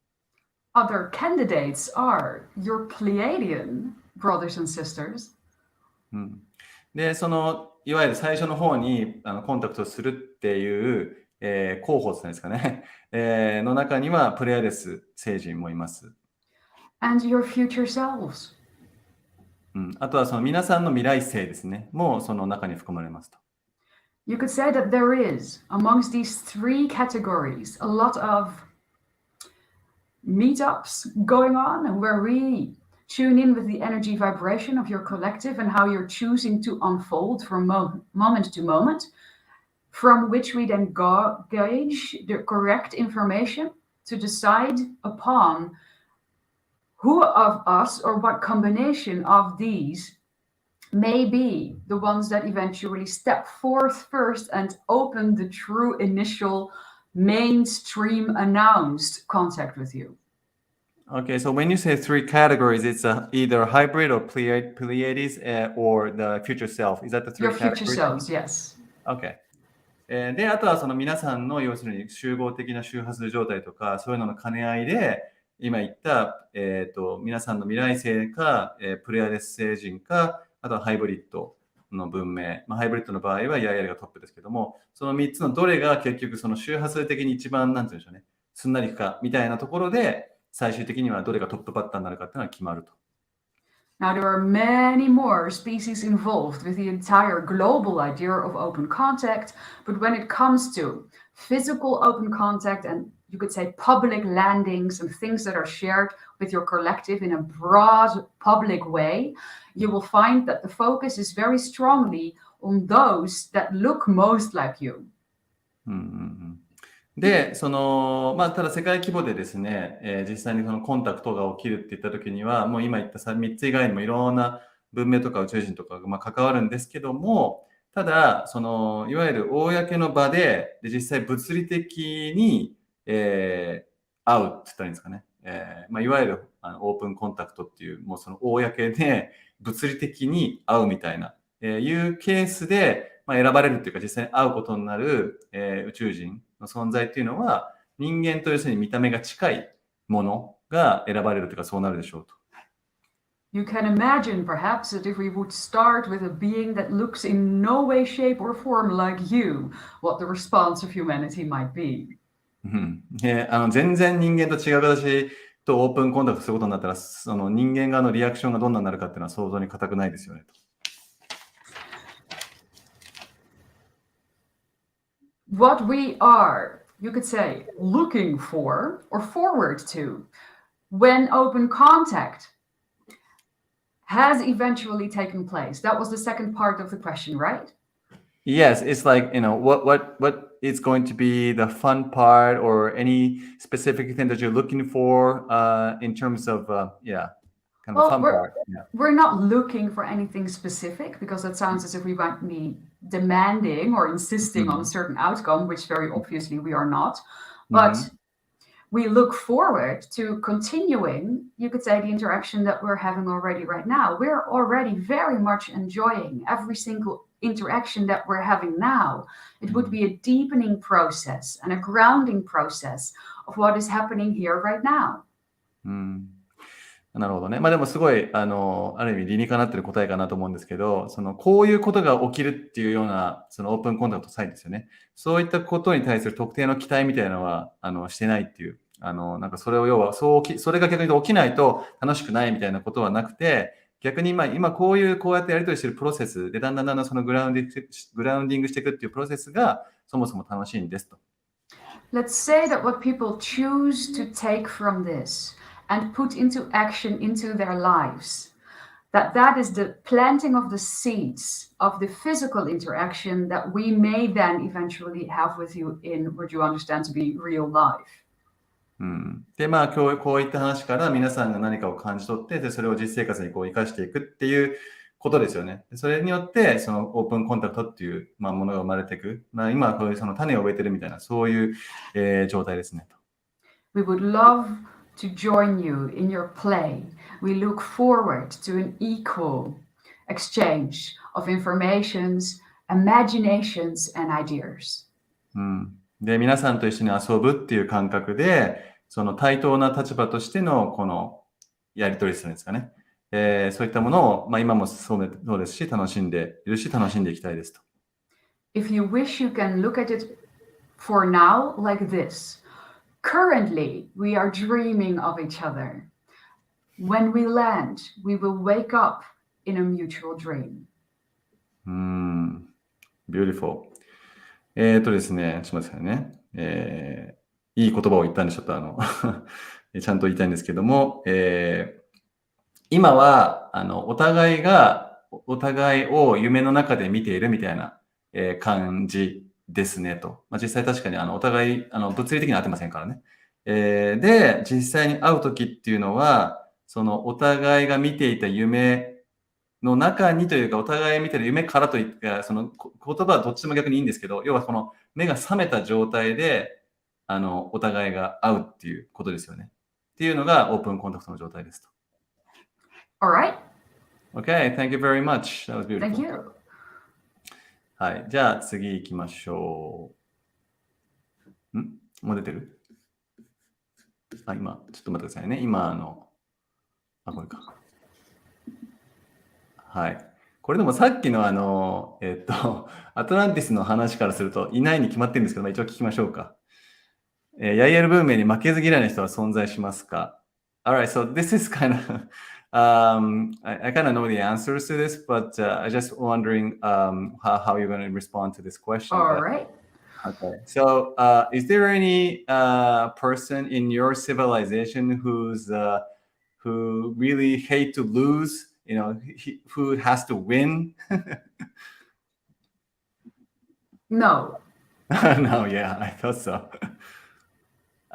Other candidates are your Pleiadian brothers and sisters. で、いわゆる最初の方にコンタクトするっていう、候補ですかね、の中にはプレイアデス星人もいます。And your future selves. あとはその皆さんの未来星ですね、もその中に含まれますと。You could say that there is, amongst these three categories, a lot of meetups going on and where we tune in with the energy vibration of your collective and how you're choosing to unfold from moment to moment, from which we then gauge the correct information to decide upon who of us or what combination of these may be the ones that eventually step forth first and open the true initial mainstream announced contact with you. Okay, so when you say three categories, it's either hybrid or Pleiades or the future self. Is that the three Your future selves, yes. Okay. で、あとはその皆さんの要するに集合的な周波数状態とかそういうのの兼ね合いで今言った、皆さんの未来星か、プレイアデス星人か、あとはハイブリッドの文明、ハイブリッドの場合はヤイエルがトップですけども、その3つのどれが結局その周波数的に一番なんていうんでしょうね、すんなりいくかみたいなところで最終的にはどれがトップバッターになるかっていうのは決まると。Now, there are many more species involved with the entire global idea of open contact, but when it comes to physical open contact and you could say public landings and things that are shared with your collective in a broad public way, you will find that the focus is very strongly on those that look most like you. で、ただ世界規模でですね、実際にそのコンタクトが起きるって言った時には、もう今言った3つ以外にもいろんな文明とか宇宙人とかが関わるんですけども、ただ、いわゆる公の場で、実際物理的に、会うって言ったらいいんですかね。いわゆるオープンコンタクトっていう、もうその公で物理的に会うみたいな、いうケースで、選ばれるっていうか実際に会うことになる、宇宙人の存在っていうのは人間と要するに見た目が近いものが選ばれるというかそうなるでしょうと。You can imagine perhaps that if we would start with a being that looks in no way, shape or form like you, what the response of humanity might be. 全然人間と違う形とオープンコンタクトすることになったらその人間側のリアクションがどんなになるかっていうのは想像に難くないですよねと。What we are, you could say, looking for or forward to when open contact has eventually taken place. That was the second part of the question, right? Yes, it's like, what is going to be the fun part or any specific thing that you're looking for in terms of, kind of fun part. Yeah. We're not looking for anything specific because that sounds as if we might be demanding or insisting on a certain outcome, which very obviously we are not. But we look forward to continuing, you could say, the interaction that we're having already right now. We're already very much enjoying every single interaction that we're having now. It would be a deepening process and a grounding process of what is happening here right now. なるほどね。まあでもすごい、ある意味理にかなってる答えかなと思うんですけど、こういうことが起きるっていうような、オープンコンタクトサインですよね。そういったことに対する特定の期待みたいなのは、してないっていう。なんかそれを要は、それが逆に起きないと楽しくないみたいなことはなくて、逆に今こうやってやり取りしてるプロセスで、だんだんそのグラウンディングしていくっていうプロセスがそもそも楽しいんですと。Let's say that what people choose to take from this and put into action into their lives, that is the planting of the seeds of the physical interaction that we may then eventually have with you in what you understand to be real life. で、まあこういった話から皆さんが何かを感じ取って、でそれを実生活に生かしていくっていうことですよね。それによって、そのオープンコンタクトっていう、ものが生まれていく。今はこういうその種を植えてるみたいな、そういう、状態ですね。We would love to join you in your play. We look forward to an equal exchange of informations, imaginations, and ideas. で、皆さんと一緒に遊ぶっていう感覚で、その対等な立場としてのこのやり取りするんですかね。そういったものを、今もそうですし、楽しんでいきたいですと。If you wish, you can look at it for now like this. Currently, we are dreaming of each other. When we land, we will wake up in a mutual dream. Beautiful. ですね、ちょっと待ってくださいね。いい言葉を言ったんで、ちょっとちゃんと言いたいんですけども、今はお互いを夢の中で見ているみたいな、感じですねと。実際確かにお互い物理的に会ってませんからね。で、実際に会うときっていうのは、そのお互いが見ていた夢の中にというか、お互い見てる夢からといった、その言葉はどっちでも逆にいいんですけど、要はこの目が覚めた状態で、お互いが会うっていうことですよね。っていうのがオープンコンタクトの状態ですと。Alright. Okay, thank you very much. That was beautiful. Thank you. はい。じゃあ次行きましょう。もう出てる？今、ちょっと待ってくださいね。今、これか。はい。これでもさっきのアトランティスの話からするといないに決まってるんですけど、一応聞きましょうか。ヤイエル文明に負けず嫌いな人は存在しますか？ Alright, so this is kind of, I kind of know the answers to this, but I just wondering how you're going to respond to this question. Alright. Okay, so is there any person in your civilization who really hate to lose, who has to win? No. No, yeah, I thought so.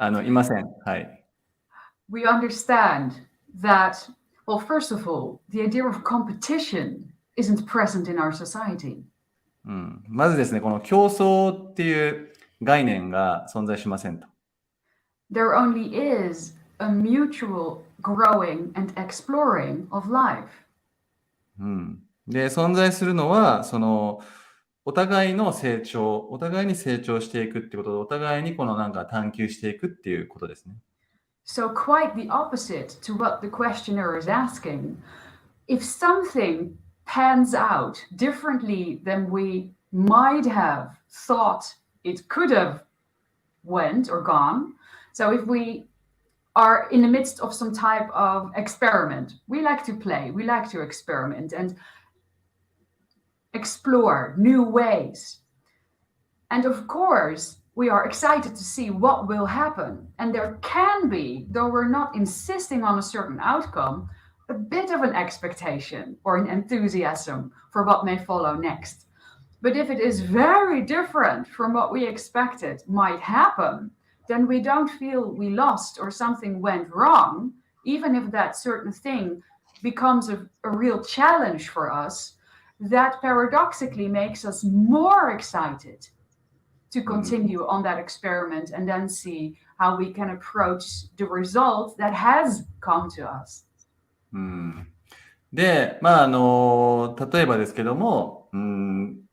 いません。はい。We understand that, well, first of all, the idea of competition isn't present in our society. まずですね、この競争っていう概念が存在しませんと。There only is a mutual growing and exploring of life. で、存在するのは、お互いに成長していくってことで、お互いに探求していくっていうことですね。So quite the opposite to what the questioner is asking. If something pans out differently than we might have thought it could have went or gone. So if we are in the midst of some type of experiment, we like to play, we like to experiment and explore new ways. And of course, we are excited to see what will happen. And there can be, though we're not insisting on a certain outcome, a bit of an expectation or an enthusiasm for what may follow next. But if it is very different from what we expected might happen, then we don't feel we lost or something went wrong, even if that certain thing becomes a real challenge for us. That paradoxically makes us more excited to continue on that experiment and then see how we can approach the result that has come to us. で、例えばですけども、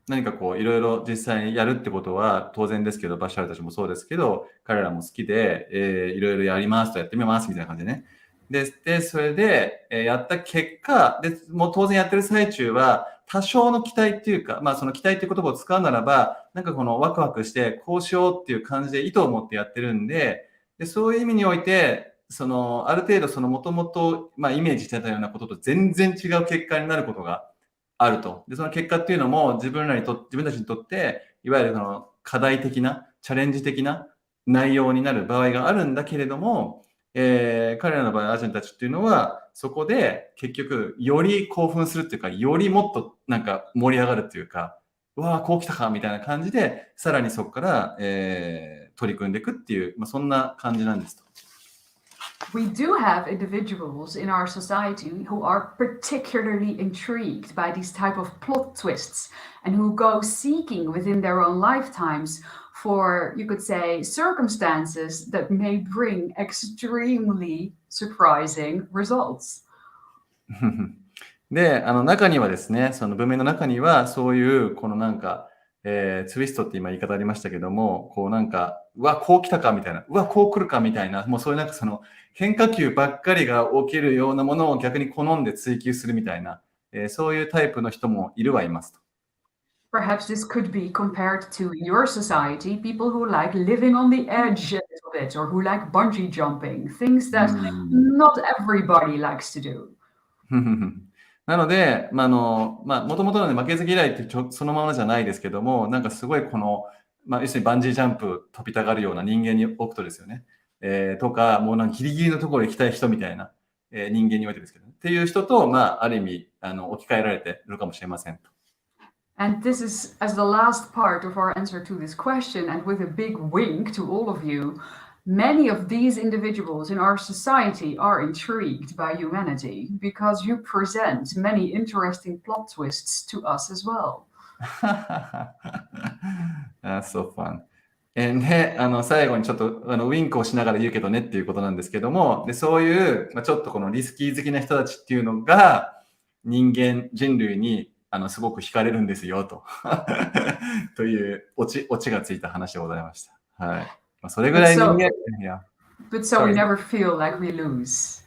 何かこういろいろ実際にやるってことは当然ですけど、バシャールたちもそうですけど、彼らも好きで、いろいろやりますと、やってみますみたいな感じでね。で、それで、やった結果で、もう当然やってる最中は、多少の期待っていうか、その期待っていう言葉を使うならば、なんかこのワクワクして、こうしようっていう感じで意図を持ってやってるんで、そういう意味において、ある程度もともとイメージしてたようなことと全然違う結果になることがあると。で、その結果っていうのも自分たちにとって、いわゆる課題的な、チャレンジ的な内容になる場合があるんだけれども、彼らの場合、アジアンたちっていうのは、そこで結局、より興奮するっていうか、よりもっとなんか盛り上がるっていうか、うわーこう来たかみたいな感じで、さらにそこから、取り組んでいくっていう、そんな感じなんですと。We do have individuals in our society who are particularly intrigued by these type of plot twists and who go seeking within their own lifetimes for, you could say, circumstances that may bring extremely surprising results. で、中にはですね、その文明の中には、そういう、このなんか、ツイストって今言い方ありましたけども、こうなんか、うわ、こう来たかみたいな、うわ、こう来るかみたいな、もうそういうなんか変化球ばっかりが起きるようなものを逆に好んで追求するみたいな、そういうタイプの人もいるはいますと。Perhaps this could be compared to your society, people who like living on the edge a little bit or who like bungee jumping, things that not everybody likes to do. なので、もともとの、負けず嫌いってそのままじゃないですけども、なんかすごい要するにバンジージャンプ飛びたがるような人間に置くとですよね。とか、もうなんかギリギリのところに行きたい人みたいな、人間においてですけど、っていう人と、ある意味、置き換えられているかもしれませんと。And this is as the last part of our answer to this question, and with a big wink to all of you, many of these individuals in our society are intrigued by humanity because you present many interesting plot twists to us as well. That's so fun. で、最後にちょっとウィンクをしながら言うけどねっていうことなんですけども、でそういう、ちょっとこのリスキー好きな人たちっていうのが人類にすごく惹かれるんですよとというオチがついた話でございました。はい。それぐらい人間、But so we never feel like we lose.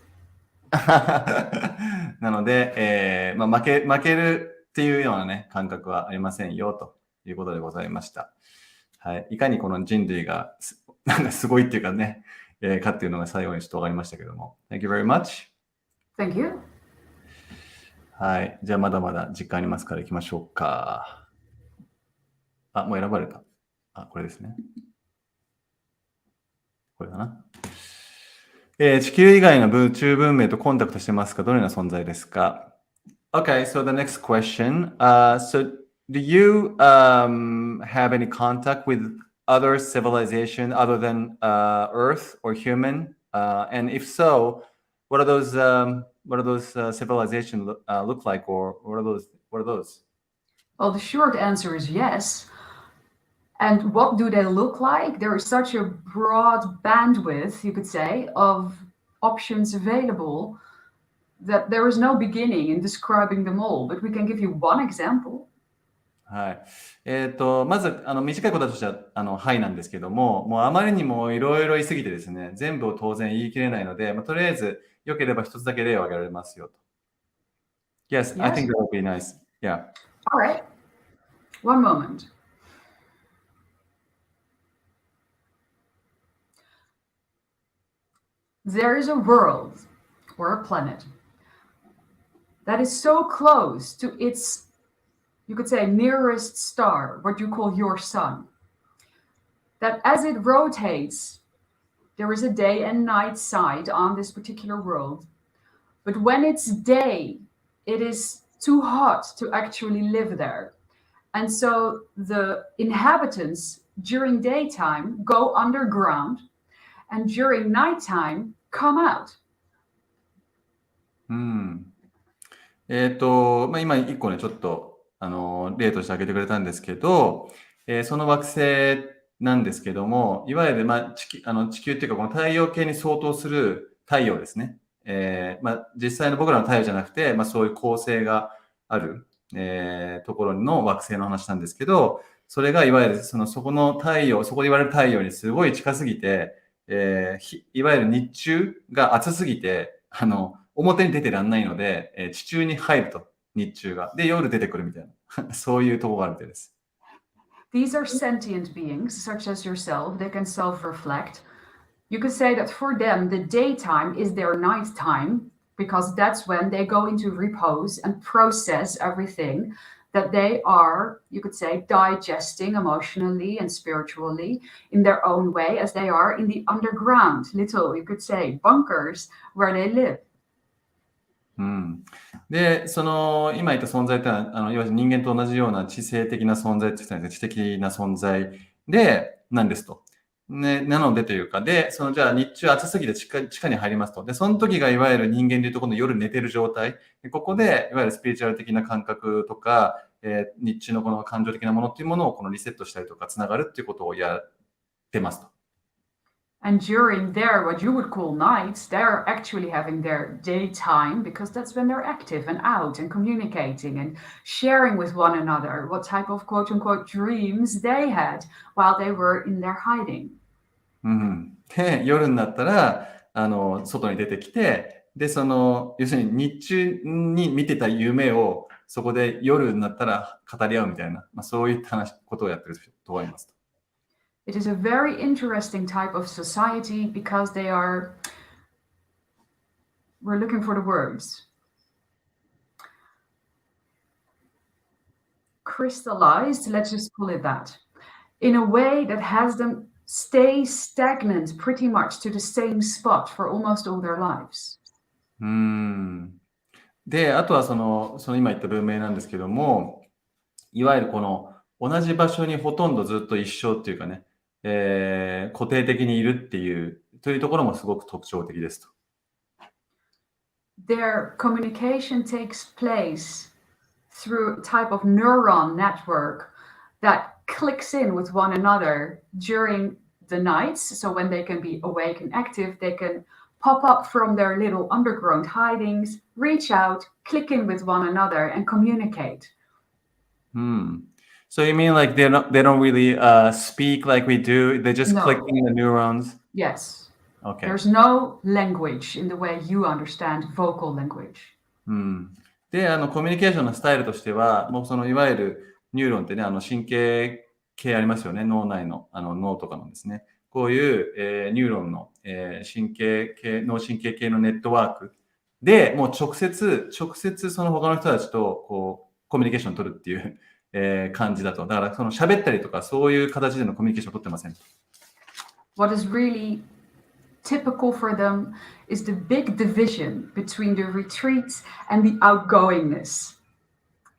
なので、負けるっていうようなね、感覚はありませんよということでございました。はい。いかにこの人類がなんかすごいっていうかね、かっていうのが最後にちょっとわかりましたけども。Thank you very much. Thank you. はい。じゃあまだまだ時間ありますから行きましょうか。もう選ばれた。これですね。これかな。地球以外の宇宙文明とコンタクトしてますか？どのような存在ですか？ Okay, so the next question. So do you have any contact with other civilization other than Earth or human? And if so, what are those civilizations look like, or what are those? Well, the short answer is yes. And what do they look like? There is such a broad bandwidth, you could say, of options available that there is no beginning in describing them all. But we can give you one example. はい。まず、短いこととしては、はいなんですけども、もうあまりにもいろいろ言いすぎてですね、全部を当然言い切れないので、とりあえず、よければ一つだけ例を挙げられますよと。Yes, I think that would be nice. Yeah. All right. One moment. There is a world or a planet that is so close to its, you could say, nearest star, what you call your sun, that as it rotates, there is a day and night side on this particular world. But when it's day, it is too hot to actually live there. And so the inhabitants during daytime go underground, and during nighttime come out. 今一個ね、ちょっと、例として挙げてくれたんですけど、その惑星なんですけども、いわゆる、地球っていうかこの太陽系に相当する太陽ですね。実際の僕らの太陽じゃなくて、そういう恒星がある、ところの惑星の話なんですけど、それがいわゆるそこの太陽、そこで言われる太陽にすごい近すぎて、いわゆる日中が暑すぎて、表に出てらんないので、地中に入ると、日中が。で、夜出てくるみたいな、そういうところがあるみたいです。These are sentient beings, such as yourself. They can self-reflect. You could say that for them, the daytime is their nighttime because that's when they go into repose and process everything that they are, you could say, digesting emotionally and spiritually in their own way as they are in the underground, little, you could say, bunkers where they live. で、今言った存在ってのは、いわゆる人間と同じような知性的な存在って言ったんですが、知的な存在で、なんですと。ね、なのでというか、で、じゃあ日中暑すぎて地下に入りますと。で、その時がいわゆる人間でいうとこの夜寝てる状態。でここで、いわゆるスピリチュアル的な感覚とか、日中のこの感情的なものっていうものをこのリセットしたりとか、つながるっていうことをやってますと。And during their, what you would call nights, they're actually having their daytime because that's when they're active and out and communicating and sharing with one another what type of quote unquote dreams they had while they were in their hiding. で、夜になったら、外に出てきて、で、要するに日中に見てた夢を、そこで夜になったら語り合うみたいな、そういったことをやってると思います。It is a very interesting type of society because they are, we're looking for the words, crystallized, let's just call it that, in a way that has them stay stagnant pretty much to the same spot for almost all their lives. で、あとは今言った文明なんですけども、いわゆるこの同じ場所にほとんどずっと一生っていうかね、固定的にいるっていうというところもすごく特徴的ですと。Their communication takes place through a type of neuron network that clicks in with one another during the nights. So when they can be awake and active, they can pop up from their little underground hidings, reach out, click in with one another, and communicate. So you mean like they don't really speak like we do? They just No. clicking the neurons? Yes. Okay. There's no language in the way you understand vocal language. で、コミュニケーションのスタイルとしては、もういわゆるニューロンってね、神経系ありますよね、脳内の、脳とかのですね。こういう、ニューロンの、脳神経系のネットワークで、もう直接その他の人たちとこうコミュニケーションを取るっていう、感じだと。だから喋ったりとかそういう形でのコミュニケーションを取ってません。What is really typical for them is the big division between the retreat and the outgoingness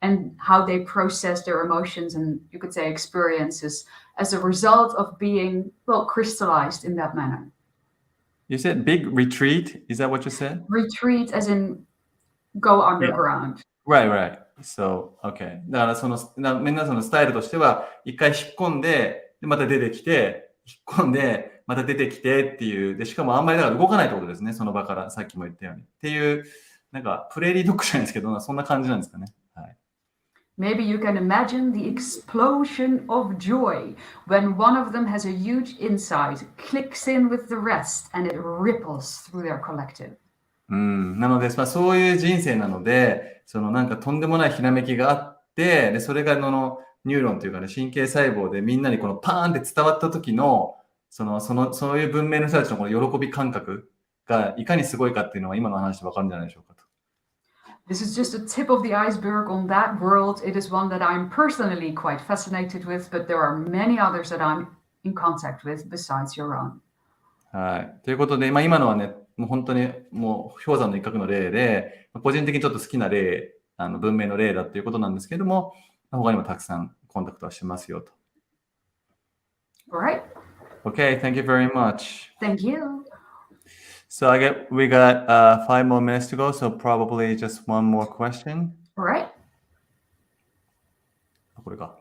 and how they process their emotions and you could say experiences as a result of being, well, crystallized in that manner. You said big retreat? Is that what you said? Retreat as in go underground. Yeah. Right. So, okay. だからみんなそのスタイルとしては、一回引っ込んで、また出てきて、引っ込んで、また出てきてっていう、で、しかもあんまりだから動かないってことですね、その場から、さっきも言ったように。っていう、なんか、プレーリードッグじゃないですけど、そんな感じなんですかね。はい。Maybe you can imagine the explosion of joy when one of them has a huge insight, clicks in with the rest, and it ripples through their collective. なので、そういう人生なので、なんかとんでもないひらめきがあって、で、それがニューロンというかね、神経細胞でみんなにこのパーンって伝わった時の、そういう文明の人たちのこの喜び感覚がいかにすごいかっていうのは今の話でわかるんじゃないでしょうかと。This is just a tip of the iceberg on that world. It is one that I'm personally quite fascinated with, but there are many others that I'm in contact with besides your own. はい。ということで、今のはね、もう本当にもう氷山の一角の例で、個人的にちょっと好きな例、文明の例だっていうことなんですけれども、他にもたくさんコンタクトはしてますよと。All right. Okay, thank you very much. Thank you. So we got 5 more minutes to go, so probably just one more question. All right. これか。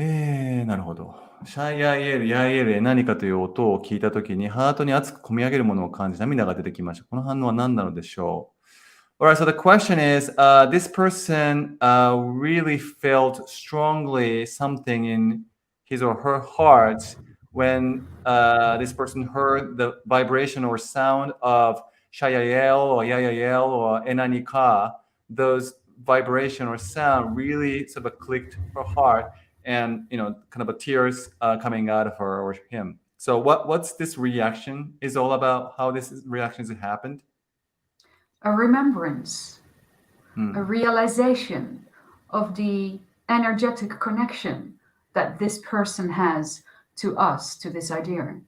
なるほど。シャヤイエル、ヤイエル、エナニカという音を聞いたときに、ハートに熱く込み上げるものを感じ、涙が出てきました。この反応は何なのでしょう？ Alright, so the question is, this person really felt strongly something in his or her heart when this person heard the vibration or sound of Shayael or Yahyel or Enanika. Those vibration or sound really sort of clicked her heart, and kind of a tears coming out of her or him. So what's this reaction is all about? How this reaction has happened? A remembrance, a realization of the energetic connection that this person has to us, to this idea.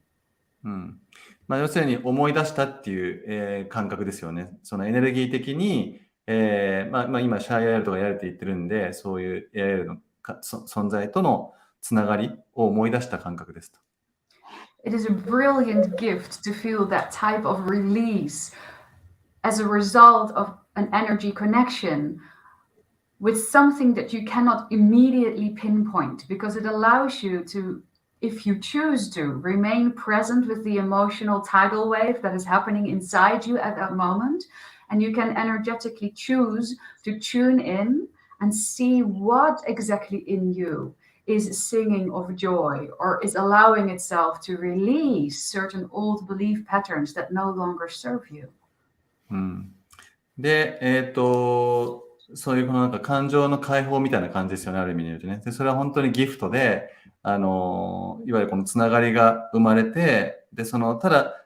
要するに思い出したっていう、感覚ですよね。そのエネルギー的に、今シャイヤエルとかやれて言ってるんで、そういうヤイエルの存在とのつながりを思い出した感覚ですと。It is a brilliant gift to feel that type of release as a result of an energy connection with something that you cannot immediately pinpoint, because it allows you to, if you choose to, remain present with the emotional tidal wave that is happening inside you at that moment. And you can energetically choose to tune in and see what exactly in you is singing of joy or is allowing itself to release certain old belief patterns that no longer serve you. で、そういうこのなんか感情の解放みたいな感じですよね、ある意味で言うとね。で、それは本当にギフトで、いわゆるこのつながりが生まれて、で、ただ、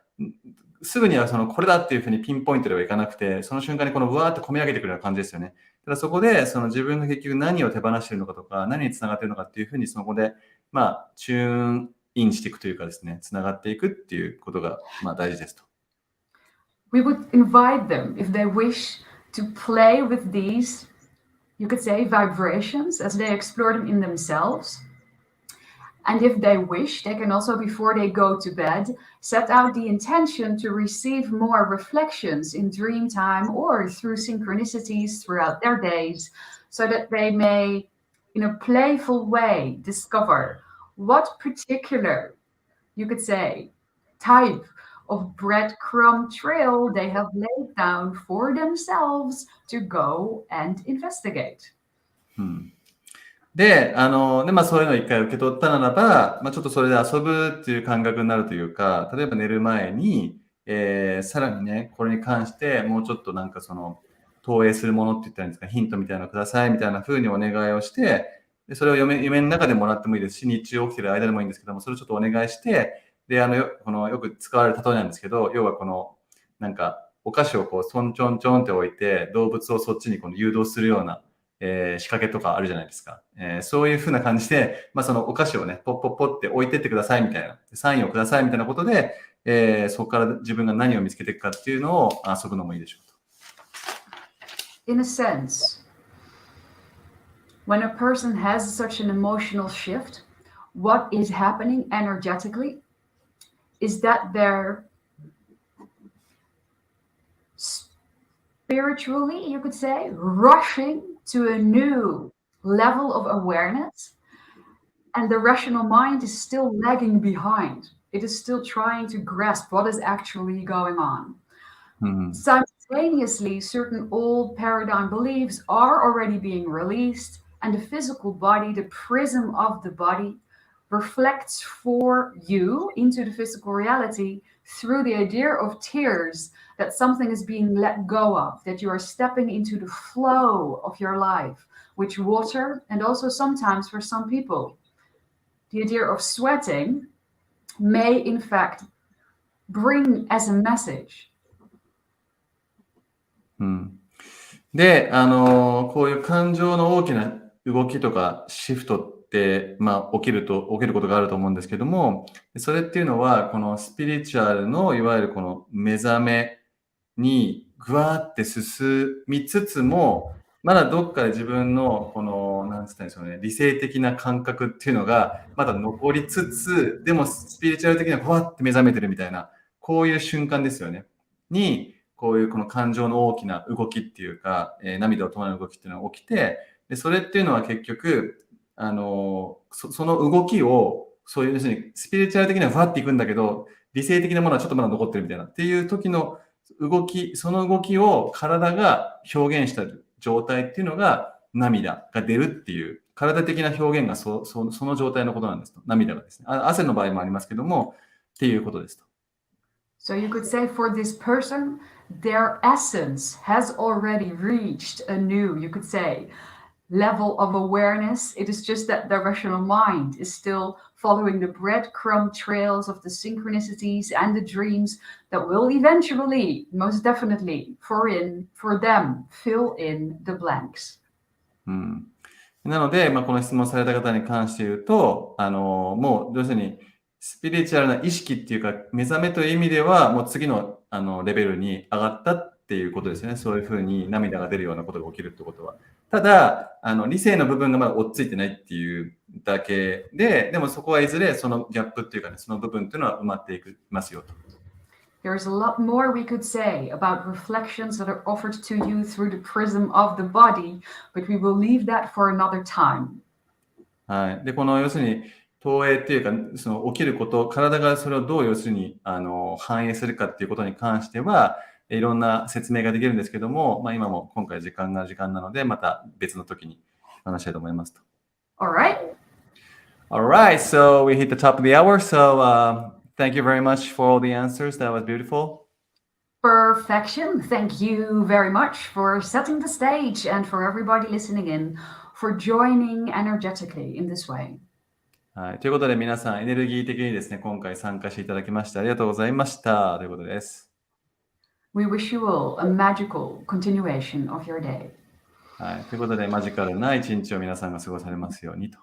すぐにはこれだっていうふうにピンポイントではいかなくて、その瞬間にこのうわーって込み上げてくるような感じですよね。ただそこで、自分が結局何を手放しているのかとか、何につながっているのかっていうふうに、そこで、チューンインしていくというかですね、つながっていくっていうことが、大事ですと。We would invite them, if they wish, to play with these, you could say, vibrations as they explore them in themselves. And if they wish, they can also, before they go to bed, set out the intention to receive more reflections in dream time or through synchronicities throughout their days, so that they may, in a playful way, discover what particular, you could say, type of breadcrumb trail they have laid down for themselves to go and investigate. で、そういうのを一回受け取ったならば、ちょっとそれで遊ぶっていう感覚になるというか、例えば寝る前に、さらにね、これに関してもうちょっとなんか投影するものって言ったらいいんですか、ヒントみたいなのくださいみたいな風にお願いをして、でそれを夢の中でもらってもいいですし、日中起きてる間でもいいんですけども、それをちょっとお願いして、で、よく使われる例えなんですけど、要はなんか、お菓子をこう、ちょんちょんちょんって置いて、動物をそっちに誘導するような、仕掛けとかあるじゃないですか。そういう風な感じで、そのお菓子をね、ポッポッポって置いてってくださいみたいな、サインをくださいみたいなことで、そこから自分が何を見つけていくかっていうのを遊ぶのもいいでしょうと。In a sense, when a person has such an emotional shift, what is happening energetically is that they're spiritually, you could say, rushing to a new level of awareness, and the rational mind is still lagging behind. It is still trying to grasp what is actually going on. Simultaneously, certain old paradigm beliefs are already being released, and the physical body, the prism of the body, reflects for you into the physical reality through the idea of tears, that something is being let go of, that you are stepping into the flow of your life, which water, and also sometimes for some people, the idea of sweating may in fact bring as a message. で、こういう感情の大きな動きとかシフトって、起きることがあると思うんですけども、それっていうのは、このスピリチュアルのいわゆるこの目覚めにぐわーって進みつつも、まだどっかで自分のこの、なんつったんでしょうね、理性的な感覚っていうのがまだ残りつつ、でもスピリチュアル的にはふわって目覚めてるみたいな、こういう瞬間ですよね。に、こういうこの感情の大きな動きっていうか、涙を伴う動きっていうのが起きて、でそれっていうのは結局、その動きを、そういう要するにスピリチュアル的にはふわっていくんだけど、理性的なものはちょっとまだ残ってるみたいなっていう時の動き、その動きを体が表現した状態っていうのが涙が出るっていう、体的な表現がその状態のことなんですと。涙がですね。汗の場合もありますけども、っていうことですと。So you could say for this person, their essence has already reached a new, you could say, level of awareness. It is just that their rational mind is still following the breadcrumb trails of the synchronicities and the dreams that will eventually, most definitely, for them, fill in the blanks. なので、この質問された方に関して言うと、もう要するにスピリチュアルな意識っていうか、目覚めという意味では、もう次のレベルに上がったっていうことですよね。そういうふうに涙が出るようなことが起きるってことは。ただ、理性の部分がまだ追っついてないっていうだけで、でもそこはいずれそのギャップっていうかね、その部分っていうのは埋まっていきますよと。There's a lot more we could say about reflections that are offered to you through the prism of the body, but we will leave that for another time. はい。で、この要するに、投影っていうか、その起きること、体がそれをどう要するに反映するかっていうことに関しては、いろんな説明ができるんですけども、今も今回時間なので、また別の時に話したいと思いますと。Alright. Alright, so we hit the top of the hour. So thank you very much for all the answers. That was beautiful. Perfection. Thank you very much for setting the stage and for everybody listening in, for joining energetically in this way. はい、ということで皆さんエネルギー的にですね、今回参加していただきましてありがとうございましたということです。We wish you all a magical continuation of your day. はい、ということでマジカルな一日を皆さんが過ごされますようにと。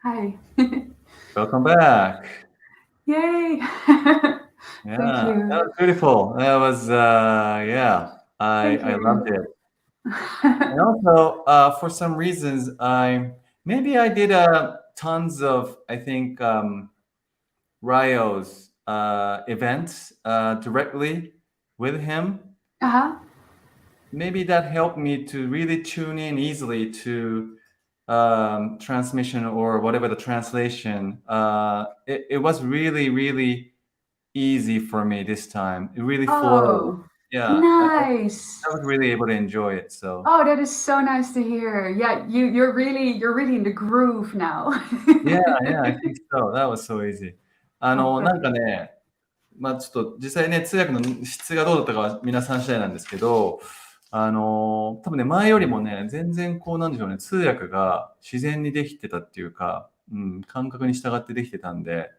Hi. Welcome back. Yay. Yeah, Thank you. that was beautiful. That was I loved it. And also, for some reasons, I did tons of, I think, Ryo's events directly with him. Uh-huh. Maybe that helped me to really tune in easily to transmission or whatever the translation. It was really, really easy for me this time. It really flowed. Yeah, Nice. I was really able to enjoy it. So. Oh, that is so nice to hear. Yeah, you're really in the groove now. Yeah, I think so. That was so easy. なんかね、ちょっと実際ね、通訳の質がどうだったかは皆さん次第なんですけど、多分ね、前よりもね、全然こうなんでしょうね、通訳が自然にできてたっていうか、感覚に従ってできてたんで、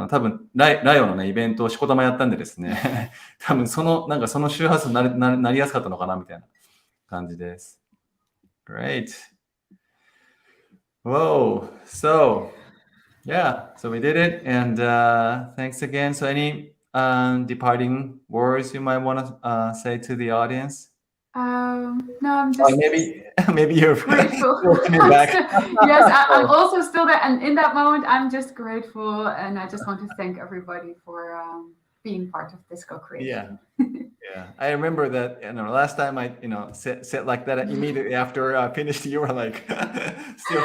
多分ライオのね、イベントをしこたまやったんでですね、多分なんかその周波数になりやすかったのかなみたいな感じです。Great. Whoa. So we did it. And thanks again. So any departing words you might want to say to the audience? No, I'm just maybe you're grateful. back. Yes, I'm also still there, and in that moment, I'm just grateful, and I just want to thank everybody for being part of this co-creation. Yeah, I remember that. Last time I said like that immediately after I finished, you were like still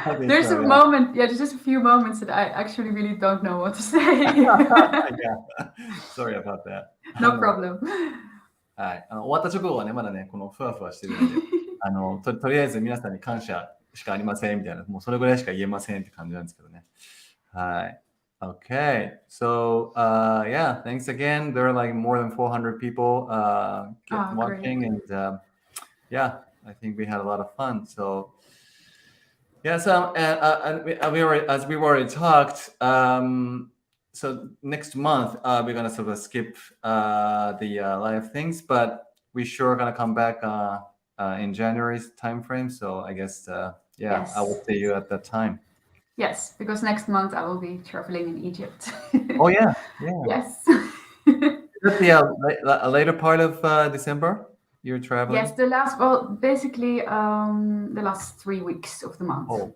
feeling. There's a moment, there's just a few moments that I actually really don't know what to say. Sorry about that. No problem. はい、終わった直後はね、まだね、このふわふわしてるので、とりあえず皆さんに感謝しかありませんみたいな、もうそれぐらいしか言えませんって感じなんですけどね。はい。Okay, so thanks again. There are like more than 400 people watching, and I think we had a lot of fun. So as we already talked. So next month, we're going to sort of skip the live things, but we sure going to come back in January's time frame. So I guess, yes. I will see you at that time. Yes, because next month I will be traveling in Egypt. Oh, yeah. Yes. Is that the later part of December you're traveling? Yes, basically the last 3 weeks of the month. Oh.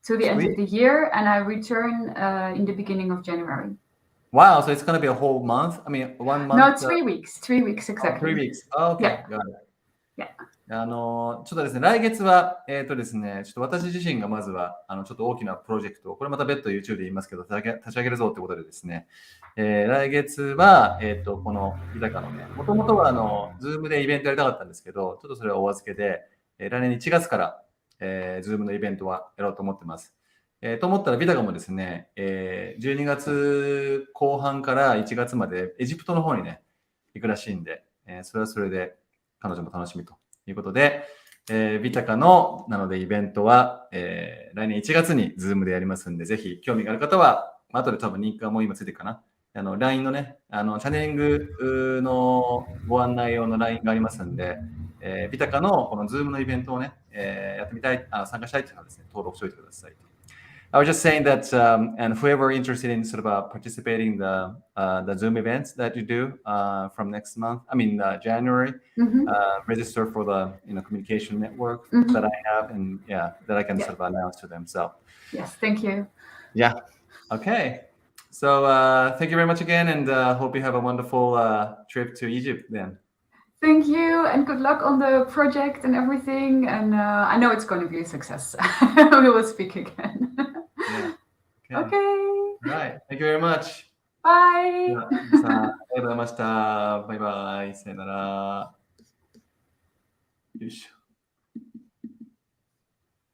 To the end of the year, and I return in the beginning of January. Wow, so it's going to be a whole month? I mean, 1 month? No, 3 weeks. 3 weeks exactly. 3 weeks. Oh, okay. Yeah. Got it. Yeah. ちょっとですね、来月は、ですね、ちょっと私自身がまずは、ちょっと大きなプロジェクトを、これまた別途 YouTube で言いますけど、立ち上げるぞってことでですね、来月は、このヴィタカのね、もともとはZoom でイベントやりたかったんですけど、ちょっとそれはお預けで、来年1月から、Zoom のイベントはやろうと思ってます。と思ったら、ヴィタカもですね、12月後半から1月までエジプトの方にね、行くらしいんで、それはそれで彼女も楽しみということで、ヴィタカの、なのでイベントは、来年1月に Zoom でやりますんで、ぜひ興味がある方は、後で多分リンクがもう今ついてるかな。LINE のね、チャネリングのご案内用の LINE がありますんで、ヴィタカのこの Zoom のイベントをね、やってみたい、参加したいというのはですね、登録しておいてください。I was just saying that, and whoever interested in sort of participating the Zoom events that you do from next month, I mean January, register for the communication network that I have, and yeah, that I can sort of announce to them. So yes, thank you. Yeah. Okay. So thank you very much again, and hope you have a wonderful trip to Egypt then. Thank you, and good luck on the project and everything. And I know it's going to be a success. We will speak again. Yeah. Okay. Right. Thank you very much. Bye. では皆さんありがとうございました。バイバイ。さよなら。よいしょ。